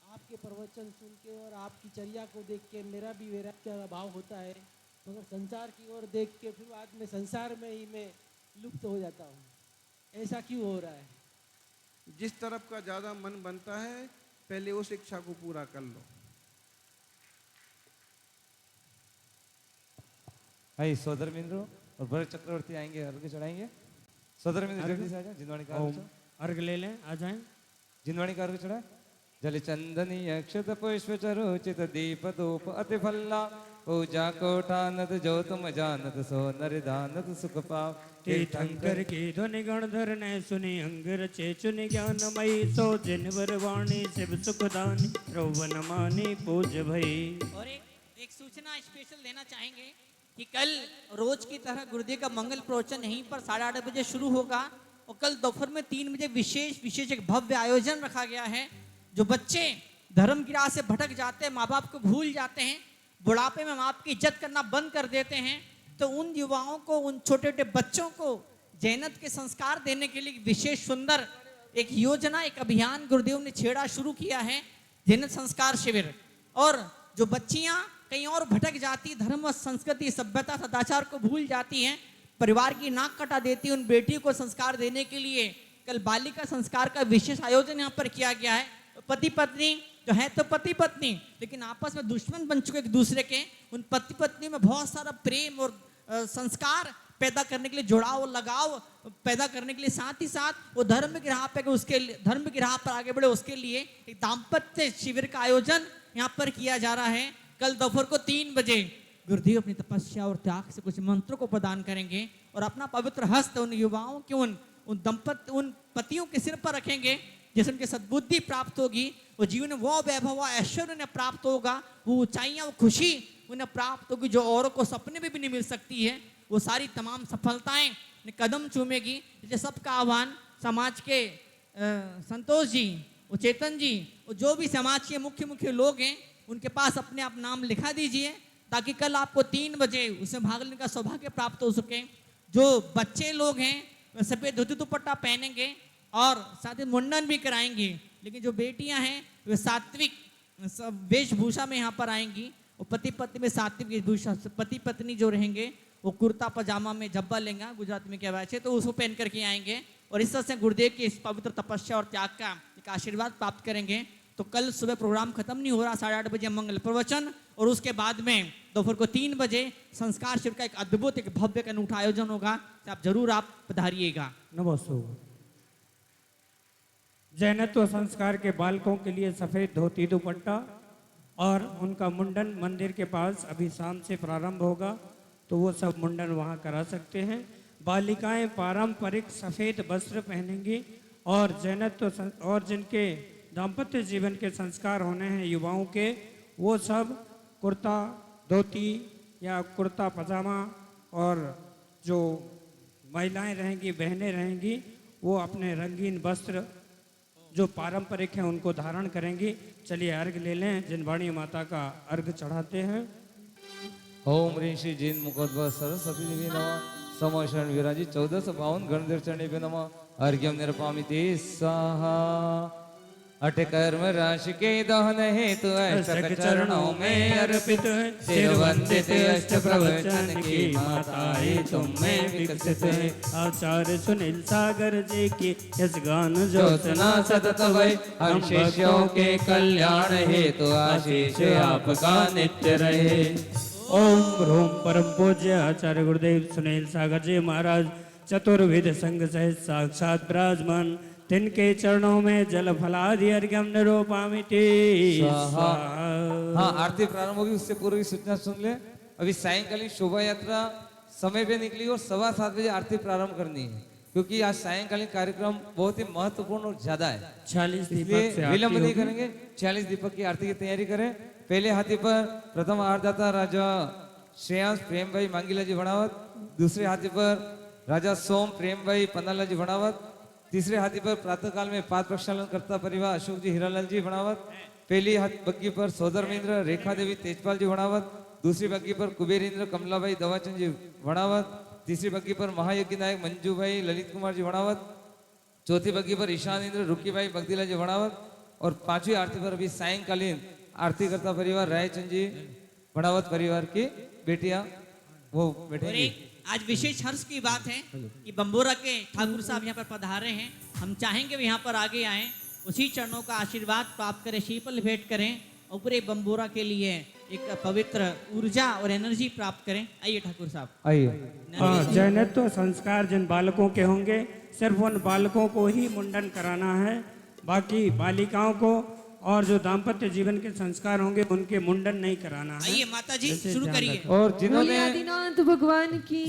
आपके प्रवचन सुन के और आपकी चर्या को देख के मेरा भी वैराग्य का भाव होता है, मगर संसार की ओर देख के फिर बाद में संसार में ही मैं लुप्त हो जाता हूँ। ऐसा क्यों हो रहा है? जिस तरफ का ज़्यादा मन बनता है, पहले उस इच्छा को पूरा कर लो। भाई सोदर मिंद्रो और भरत चक्रवर्ती आएंगे, अर्घ चढ़ाएंगे। सोदर मिंद्र जल्दी से आ जाओ, जिनवाणी का अर्घ ले लें, आ जाएं। जिनवाणी का अर्घ चढ़ा। जल चंदनी अक्षत पुष्प चरोचित दीप धूप अति फल्ला, पूजा कोटानत जो तुम जानत सो नर दानत सुख पाव। तीर्थंकर की ध्वनि गणधर ने सुनी, अंग रचे चुनि ज्ञानमयी, सो जिनवर वाणी शिव सुखदानी, रौवन मानी पूज भई। और एक सूचना स्पेशल देना चाहेंगे कि कल रोज की तरह गुरुदेव का मंगल प्रवचन यहीं पर 8:30 बजे शुरू होगा और कल दोपहर में 3 बजे विशेष एक भव्य आयोजन रखा गया है। जो बच्चे धर्म की राह से भटक जाते हैं, माँ बाप को भूल जाते हैं, बुढ़ापे में माँ बाप की इज्जत करना बंद कर देते हैं, तो उन युवाओं को, उन छोटे छोटे बच्चों को जैनत के संस्कार देने के लिए विशेष सुंदर एक योजना, एक अभियान गुरुदेव ने छेड़ा शुरू किया है, जैनत संस्कार शिविर। और जो बच्चियां कहीं और भटक जाती, धर्म, संस्कृति, सभ्यता, सदाचार को भूल जाती हैं, परिवार की नाक कटा देती, उन बेटियों को संस्कार देने के लिए कल बालिका संस्कार का विशेष आयोजन यहाँ पर किया गया है। पति पत्नी जो है तो पति पत्नी, लेकिन आपस में दुश्मन बन चुके एक दूसरे के, उन पति पत्नी में बहुत सारा प्रेम और संस्कार पैदा करने के लिए, जुड़ाव, लगाव पैदा करने के लिए, साथ ही साथ वो धर्म की राह पे, उसके धर्म की राह पर आगे बढ़े, उसके लिए एक दाम्पत्य शिविर का आयोजन यहाँ पर किया जा रहा है। कल दोपहर को 3 बजे गुरुदेव अपनी तपस्या और त्याग से कुछ मंत्रों को प्रदान करेंगे और अपना पवित्र हस्त उन युवाओं के, उन दंपत्ति, उन पतियों के सिर पर रखेंगे जैसे उनके सद्बुद्धि प्राप्त होगी, वो जीवन में वो वैभव ऐश्वर्य उन्हें प्राप्त होगा, वो ऊंचाइयां, वो खुशी उन्हें प्राप्त होगी जो औरों को सपने में भी नहीं मिल सकती है। वो सारी तमाम सफलताएं कदम चूमेगी। जैसे सबका आह्वान समाज के संतोष जी, वो चेतन जी, वो जो भी समाज के मुख्य मुख्य लोग हैं उनके पास अपने आप नाम लिखा दीजिए, ताकि कल आपको 3 बजे उसमें भाग लेने का सौभाग्य प्राप्त हो सके। जो बच्चे लोग हैं वे सफेद धोती दुपट्टा पहनेंगे और साथ ही मुंडन भी कराएंगे, लेकिन जो बेटियां हैं वे सात्विक वेशभूषा में यहाँ पर आएंगी। और पति पत्नी में सात्विक वेशभूषा, पति पत्नी जो रहेंगे वो कुर्ता पजामा में जब्बा लेंगे, गुजरात में कहवाए छे, तो उसको पहन करके आएंगे और इस तरह से गुरुदेव की इस पवित्र तपस्या और त्याग का एक आशीर्वाद प्राप्त करेंगे। तो कल सुबह प्रोग्राम खत्म नहीं हो रहा, 8:30 बजे मंगल प्रवचन और उसके बाद में दोपहर को 3 बजे संस्कार शिविर का एक अद्भुत, एक भव्य, एक अनूठा आयोजन होगा। तो आप जरूर आप पधारिएगा। नमस्ते। जैनत्व संस्कार के बालकों के लिए सफ़ेद धोती दुपट्टा और उनका मुंडन मंदिर के पास अभी शाम से प्रारंभ होगा, तो वो सब मुंडन वहाँ करा सकते हैं। बालिकाएं पारंपरिक सफ़ेद वस्त्र पहनेंगी और जैनत्व और जिनके दाम्पत्य जीवन के संस्कार होने हैं युवाओं के, वो सब कुर्ता धोती या कुर्ता पजामा, और जो महिलाएं रहेंगी, बहनें रहेंगी, वो अपने रंगीन वस्त्र जो पारंपरिक हैं उनको धारण करेंगी। चलिए अर्घ ले लें, जिनवाणी माता का अर्घ चढ़ाते हैं। ओम ह्रीं श्री जिन मुखोद्भव सरस्वती देवी नमः। समशरण विराजी 1452 गणदेव चरणे पे नमः। अर्घ्यम निरपामिते स्वाहा। अठ कर्म राशि के दहन हेतु अष्टक चरणों में अर्पित है। सिर वंदित अष्ट प्रवचन की माताए तुम में विकसित है। आचार्य सुनील सागर जी की यश गान ज्योत्सना सतत वै। हम शिष्यों के कल्याण हेतु आशीष आपका नित्य रहे। ओम ह्रूम परम पूज्य आचार्य गुरुदेव सुनील सागर जी महाराज चतुर्विध संघ सहित साक्षात विराजमान, तिनके चरणों में जल फलादि अर्घ्यम निरूपामिति स्वाहा। हाँ, आरती प्रारंभ होगी, उससे पूर्व की सूचना सुन ले। अभी सायंकालीन शोभा यात्रा समय पे निकली और 7:15 बजे आरती प्रारंभ करनी है, क्योंकि आज सायंकालीन कार्यक्रम बहुत ही महत्वपूर्ण और ज्यादा है। 46 दीपक से विलंब नहीं करेंगे। 46 दीपक की आरती की तैयारी करें। पहले हाथी पर प्रथम आरदाता राजा श्रेयांश प्रेम भाई मांगीला जी भणावत, दूसरे हाथी पर राजा सोम प्रेम भाई पन्नाला जी भणावत, तीसरे हाथी पर प्रातःकाल में पाद प्रक्षालन करता परिवार अशोक जी हीरालाल जी भणावत, पहली बग्गी पर सौधर्मेंद्र रेखा देवी तेजपाल जी भणावत, दूसरी बग्गी पर कुबेरेंद्र कमलाबाई दवाचंद जी भणावत, तीसरी बग्गी पर महायज्ञ नायक मंजू भाई ललित कुमार जी भणावत, चौथी बग्गी पर ईशान इंद्र रुक्की भाई बगदीला जी भणावत, और 5वीं आरती पर अभी सायंकालीन आरती करता परिवार रायचंद जी भणावत परिवार की बेटियां वो बैठेंगी। आज विशेष हर्ष की बात है कि बम्बोरा के ठाकुर साहब यहाँ पर पधारे हैं। हम चाहेंगे वे यहाँ पर आगे आएं, उसी चरणों का आशीर्वाद प्राप्त करें, शीतल भेंट करें और पूरे बम्बोरा के लिए एक पवित्र ऊर्जा और एनर्जी प्राप्त करें। आइए ठाकुर साहब, आइए। जैनत्व संस्कार जिन बालकों के होंगे सिर्फ उन बालकों को ही मुंडन कराना है, बाकी बालिकाओं को और जो दाम्पत्य जीवन के संस्कार होंगे उनके मुंडन नहीं कराना है। आइए माता जी शुरू करिए। और जिन्होंने आदिनाथ भगवान की,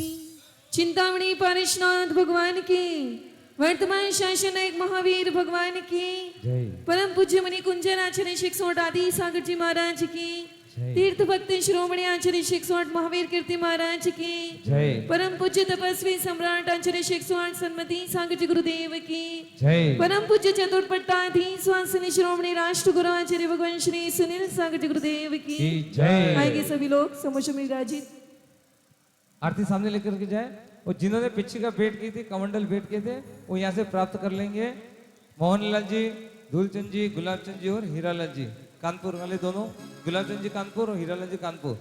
चिंतामणि पारिशनाथ भगवान की, वर्तमान शासन नायक महावीर भगवान की, परम पूज्य मुनि कुंजन आचार्य शिक्षोट आदि सागर जी महाराज की, तीर्थ भक्त श्रोमणी आचार्य शिक्षोट महावीर कीर्ति महाराज की, परम पूज्य तपस्वी सम्राट आचार्य शिक्षोट सन्मति सागर जी गुरुदेव की, परम पूज्य चतुर्पट्टाधीश स्वामी श्रोमणी राष्ट्र गुरु आचार्य भगवान श्री सुनील सागर जी गुरुदेव की। आएंगे सभी लोग समोश में विराजित। आरती सामने लेकर के जाए। और जिन्होंने पिछी का भेंट की थी, कमंडल भेंट किए थे, वो यहाँ से प्राप्त कर लेंगे। मोहनलाल जी, धूलचंद जी, गुलाबचंद जी और हीरालाल जी कानपुर वाले दोनों, गुलाबचंद जी कानपुर और हीरालाल जी कानपुर,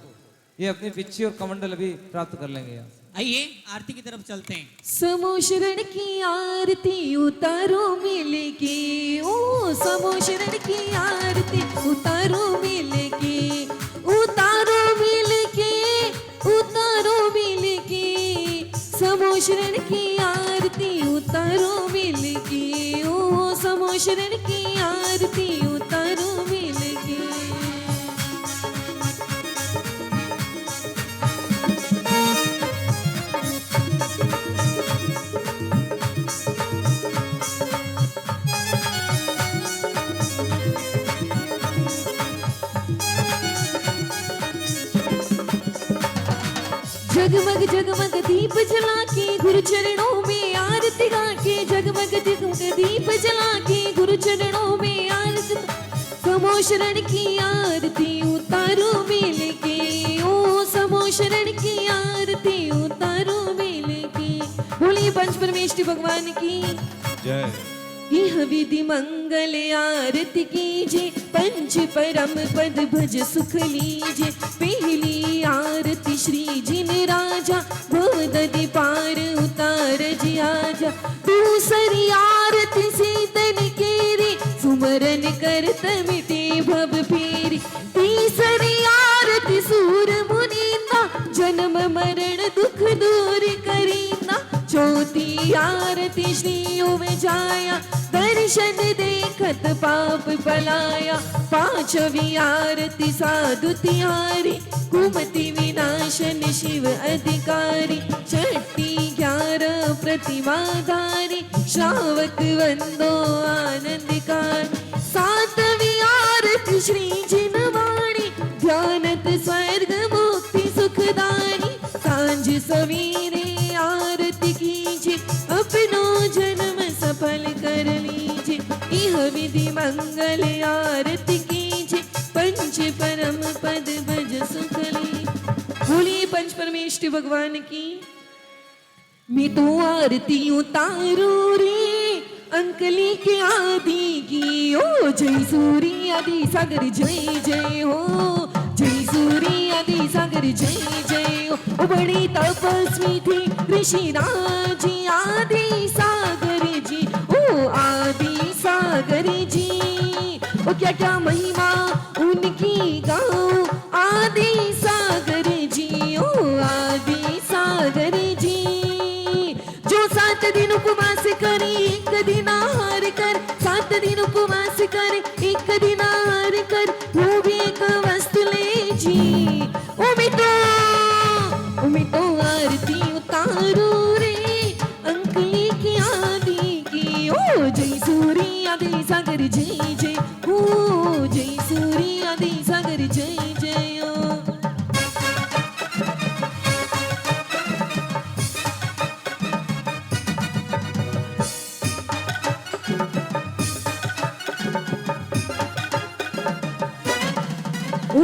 ये अपनी पिच्छी और कमंडल अभी प्राप्त कर लेंगे। आइए आरती की तरफ चलते हैं। समोशरण की आरती उतारो मिले की, ओ समोशरण की आरती उतारो मिले की, उतारो मिले की, उतारो मिले की, समोशरण की आरती उतारो मिले की, ओ समोशरण की आरती उतारो मिले की। जगमग जगमग दीप जला के गुरु चरणों में आरती गा के, जगमग जगमग दीप जला के गुरु चरणों में आरती, समो शरण की आरती उतारो मिल के, ओ समो शरण की आरती उतारो मिल के। बोलिए पंच परमेष्टि भगवान की जय। यह विधि मंगल आरती कीजिए, पंच परम पद भज सुख लीजिए। पहली आरती श्री जिन राजा, भवदधि पार उतार जी आजा। दूसरी आरती सीतन केरी, सुमरन करत मिटे भव फेरी। तीसरी आरती सूर मुनीना, जन्म मरण दुख दूर करीना। चौथी आरती श्री जाया, दर्शन देखत पाप पलाया। पांचवी आरती साधु तिहारी, कुमति विनाशन शिव अधिकारी। छठी 11 प्रतिमाधारी, श्रावक वंदो आनंदकार। सातवीं आरती श्री जिनवाणी, ध्यानत स्वर्ग मुक्ति सुखदानी। सांझ सवेरे आरती कीजिए, अपनो जन्म सफल कर लीजिए। यह विधि मंगल आरती कीजिए, पंच परम पद भज सुख लीजिए। बोलिए पंच परमेष्टि भगवान की। मैं तो आरती उतारू रे, अंकली के आदि की। ओ जय सूरी आदि सागर जय जय हो, जय सूरी आदि सागर जय जय हो। ओ बड़ी तपस्वी थी ऋषिराज जी, आदि सागर जी, ओ आदि सागर जी। ओ क्या क्या महिमा उनकी गाओ, आदि सागर जी, ओ आदि सागर जी। जो 7 दिन उपवास करे, 1 दिन आहार कर। 7 दिन उपवास करे, 1 दिन आहार कर, वो भी एक वस्तु ले जी। ओ मैं तो आरती उतारू रे, अंकली की आदि की। ओ जय सूरी आदि सागर जय जय हो, जय सूरी आदि सागर जय जय हो।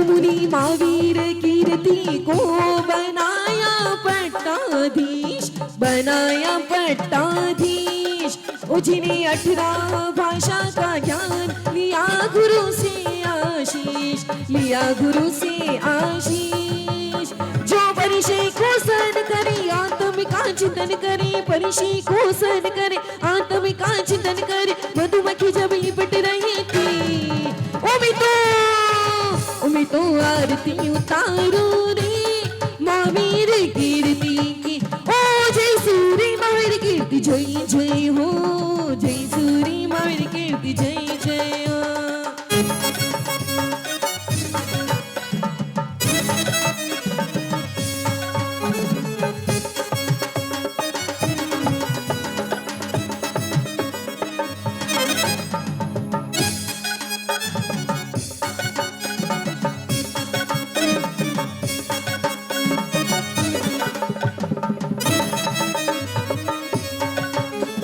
मुनि महावीर कीर्ति को बनाया पट्टाधीश, बनाया पट्टाधीश। ओ जिन्हें 18 भाषा का ज्ञान लिया गुरु से आशीष, लिया गुरु से आशीष। जो परिचय को सन करे, आत्म का चिंतन करे। परिचय को सन करे, आत्म का चिंतन करे। मधुमक्खी जब लिपट रही थी, मैं तो आरती उतारू रे, महावीर कीर्ति की। ओ जय सूरी महावीर कीर्ति जय जय हो, जय सूरी महावीर कीर्ति जय जय हो।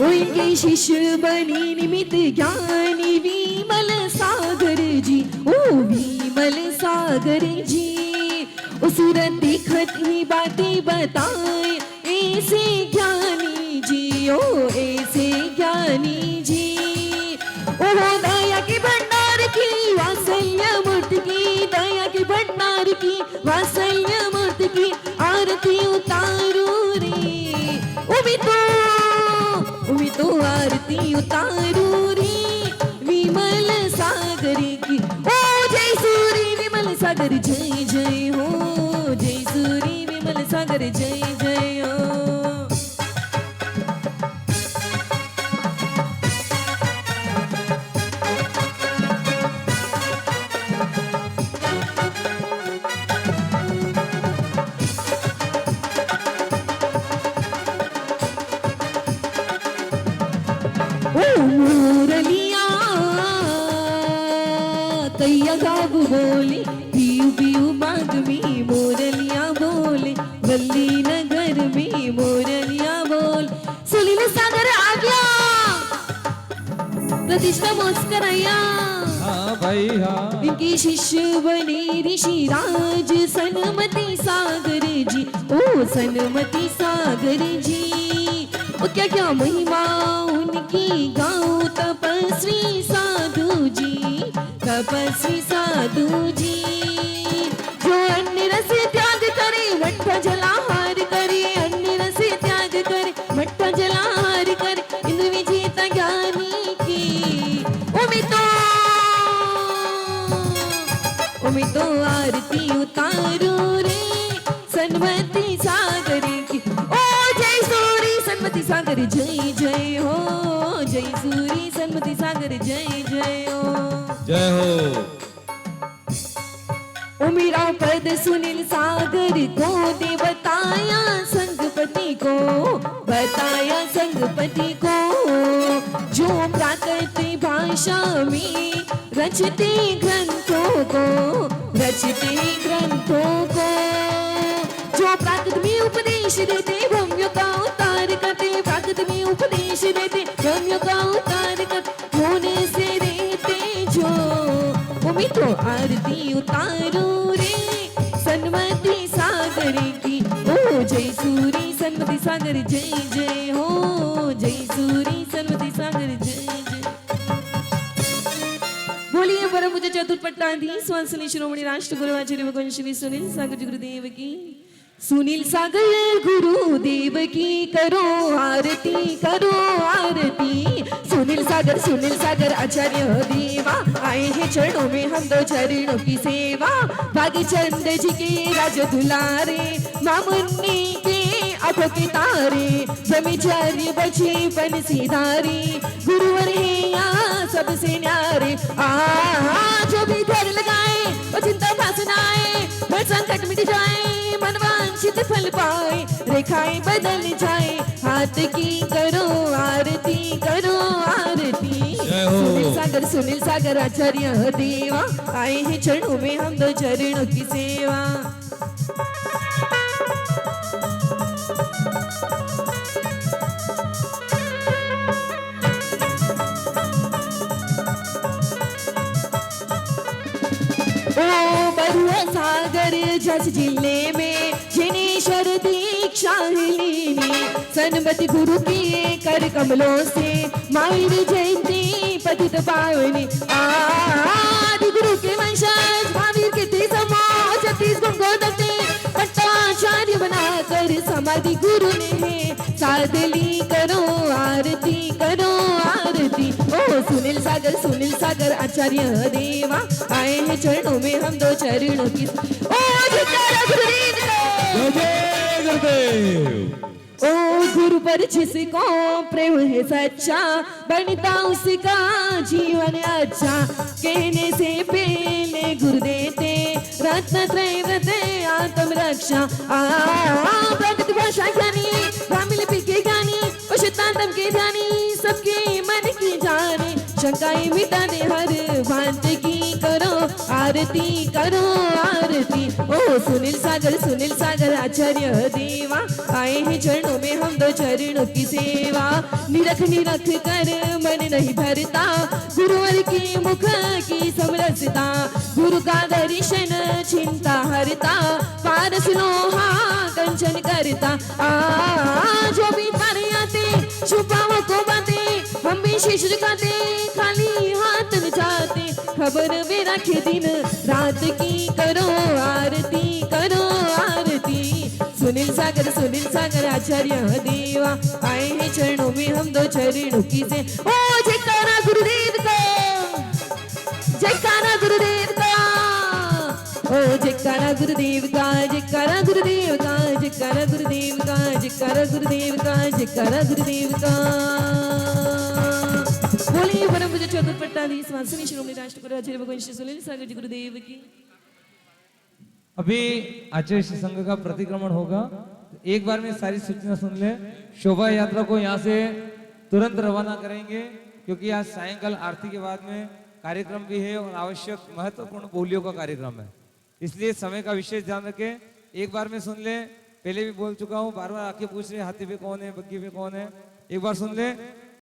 इनके शिष्य बनी निमित ज्ञानी विमल सागर जी, ओ विमल सागर जी। सूरत दिखत ही बातें बताए, ऐसे ज्ञानी जी, ओ ऐसे ज्ञानी जी। ओ दया के भंडार की, वात्सल्य मूर्ति की। दया के भंडार की, वात्सल्य मूर्ति की। आरती उतारू रे, मैं तो आरती उतारू रे, विमल सागर की। ओ जय सूरी विमल सागर जय जय हो, जय सूरी विमल सागर जय जय हो। मुरलिया कैया गाब बोले, पीयू पीयू बाग में मुरलिया बोले। वल्ली न प्रतिष्ठा मोस्कराया हाँ भाई हाँ इनके शिष्य बने ऋषिराज सनमति सागर जी, ओ सनमति सागर जी। ओ क्या क्या महिमा उनकी गाओ, तपस्वी साधु जी, तपस्वी साधु जी। जो अन्य रस त्याग करे मट्टा जलाहार करे, अन्य रस त्याग करे मट्टा जलाहार करे, इंद्र विजेता ज्ञानी की मैं तो आरती उतारू रे सन्मति सागर की। ओ जय सूरी सन्मति सागर जय जय हो, जय सूरी सन्मति सागर जय जय हो, जय हो। ओ मेरा पद सुनील सागर को दे बताया संगपति को, बताया संगपति को। जो प्राकृत भाषा में रचते ग्रंथों को, रचते ग्रंथों को। जो प्राकृत में उपदेश देते भव्यों का उतार करते, प्राकृत में उपदेश देते भव्यों का उतार करते, होने से रहते जो वो मैं तो आरती उतारू रे सन्मति सागर की। ओ जय सूरी सन्मति सागर जय जय हो, जय सूरी सन्मति सागर जय जय। बोलिए परम पूज्य चतुर्पट्टाधीश स्वामी शिरोमणि राष्ट्र गुरु आचार्य भगवान श्री सुनील सागर जी गुरुदेव की। सुनील सागर गुरुदेव की करो आरती, करो आरती। सुनील सागर आचार्य देवा आए हैं चरणों में हम दो चरणों की सेवा। भाग्य चंद जी के राज दुलारे, मामुन्नी के आंखों के तारे, ब्रह्मचार्य बचे पन सिधारे, गुरुवर है यहाँ सबसे न्यारे। जो भी घर लगाए वो चिंता भासनाए, हर संकट मिट जाए मन वांछित फल पाए, रेखाएं बदल जाए हाथ की करो आरती, करो आरती। सुनील सागर आचार्य देवा आए हैं चरणों में हम दो चरणों की सेवा। बरुआ सागर जस जिले में जिनेश्वर दीक्षा लीनी, सन्मति गुरु के कर कमलों से मायर जयंती पतित पावनी। आदि गुरु के वंशज महावीर के थे समो, 36 गुण दत्ते पट्टाचार्य बनाकर समाधि गुरु ने साध ली, करो आरती, करो आरती। ओ सुनील सागर आचार्य देवा आए हैं चरणों में हम दो चरणों की। ओ जयकारा गुरुदेव जय गुरुदेव। ओ गुरु पर जिसको प्रेम है सच्चा, बनता उसका जीवन अच्छा। कहने से पहले गुरु देते रत्न त्रय व्रत आत्म रक्षा। प्रकृति भाषा ज्ञानी ब्राह्मण लिपि के ज्ञानी, शतांतम के ध्यानी, सबके मन की जाने, शंकाएं मिटा दे हर भांत की, करो आरती, करो आरती। ओ सुनील सागर आचार्य देवा आए हैं चरणों में हम दो चरणों की सेवा। निरख कर मन नहीं भरता, गुरुवर की मुख की समरसता, गुरु का दर्शन चिंता हरता, पारस लोहा कंचन करता। जो भी पारे आते छुपाओ को बातें, हम भी शीश झुकाते खाली हाथ न जाते, खबर में रखे दिन रात की, करो आरती, करो आरती। सुनील सागर आचार्य देवा आए हैं चरणों में हम दो चरणों की से। ओ जयकारा गुरुदेव का, जयकारा गुरुदेव का, ओ जयकारा गुरुदेव का, जयकारा गुरुदेव का, जयकारा गुरुदेव का, जयकारा गुरुदेव का, जयकारा गुरुदेव का। बोलिए परम पूज्य चतुर्पट्टाधीश स्वामी शिरोमणि राष्ट्र गुरु आचार्य भगवान श्री सुनील सागर जी गुरुदेव की। अभी आचार्य श्री संघ का प्रतिक्रमण होगा, एक बार में सारी सूचना सुन ले। शोभा यात्रा को यहाँ से तुरंत रवाना करेंगे, क्योंकि आज सायंकाल आरती के बाद में कार्यक्रम भी है और आवश्यक महत्वपूर्ण बोलियों का कार्यक्रम है, इसलिए समय का विशेष ध्यान रखें। एक बार में सुन ले, पहले भी बोल चुका हूँ, बार बार आके पूछ रहे हाथी पे कौन है, बग्गी पे कौन है, एक बार सुन ले।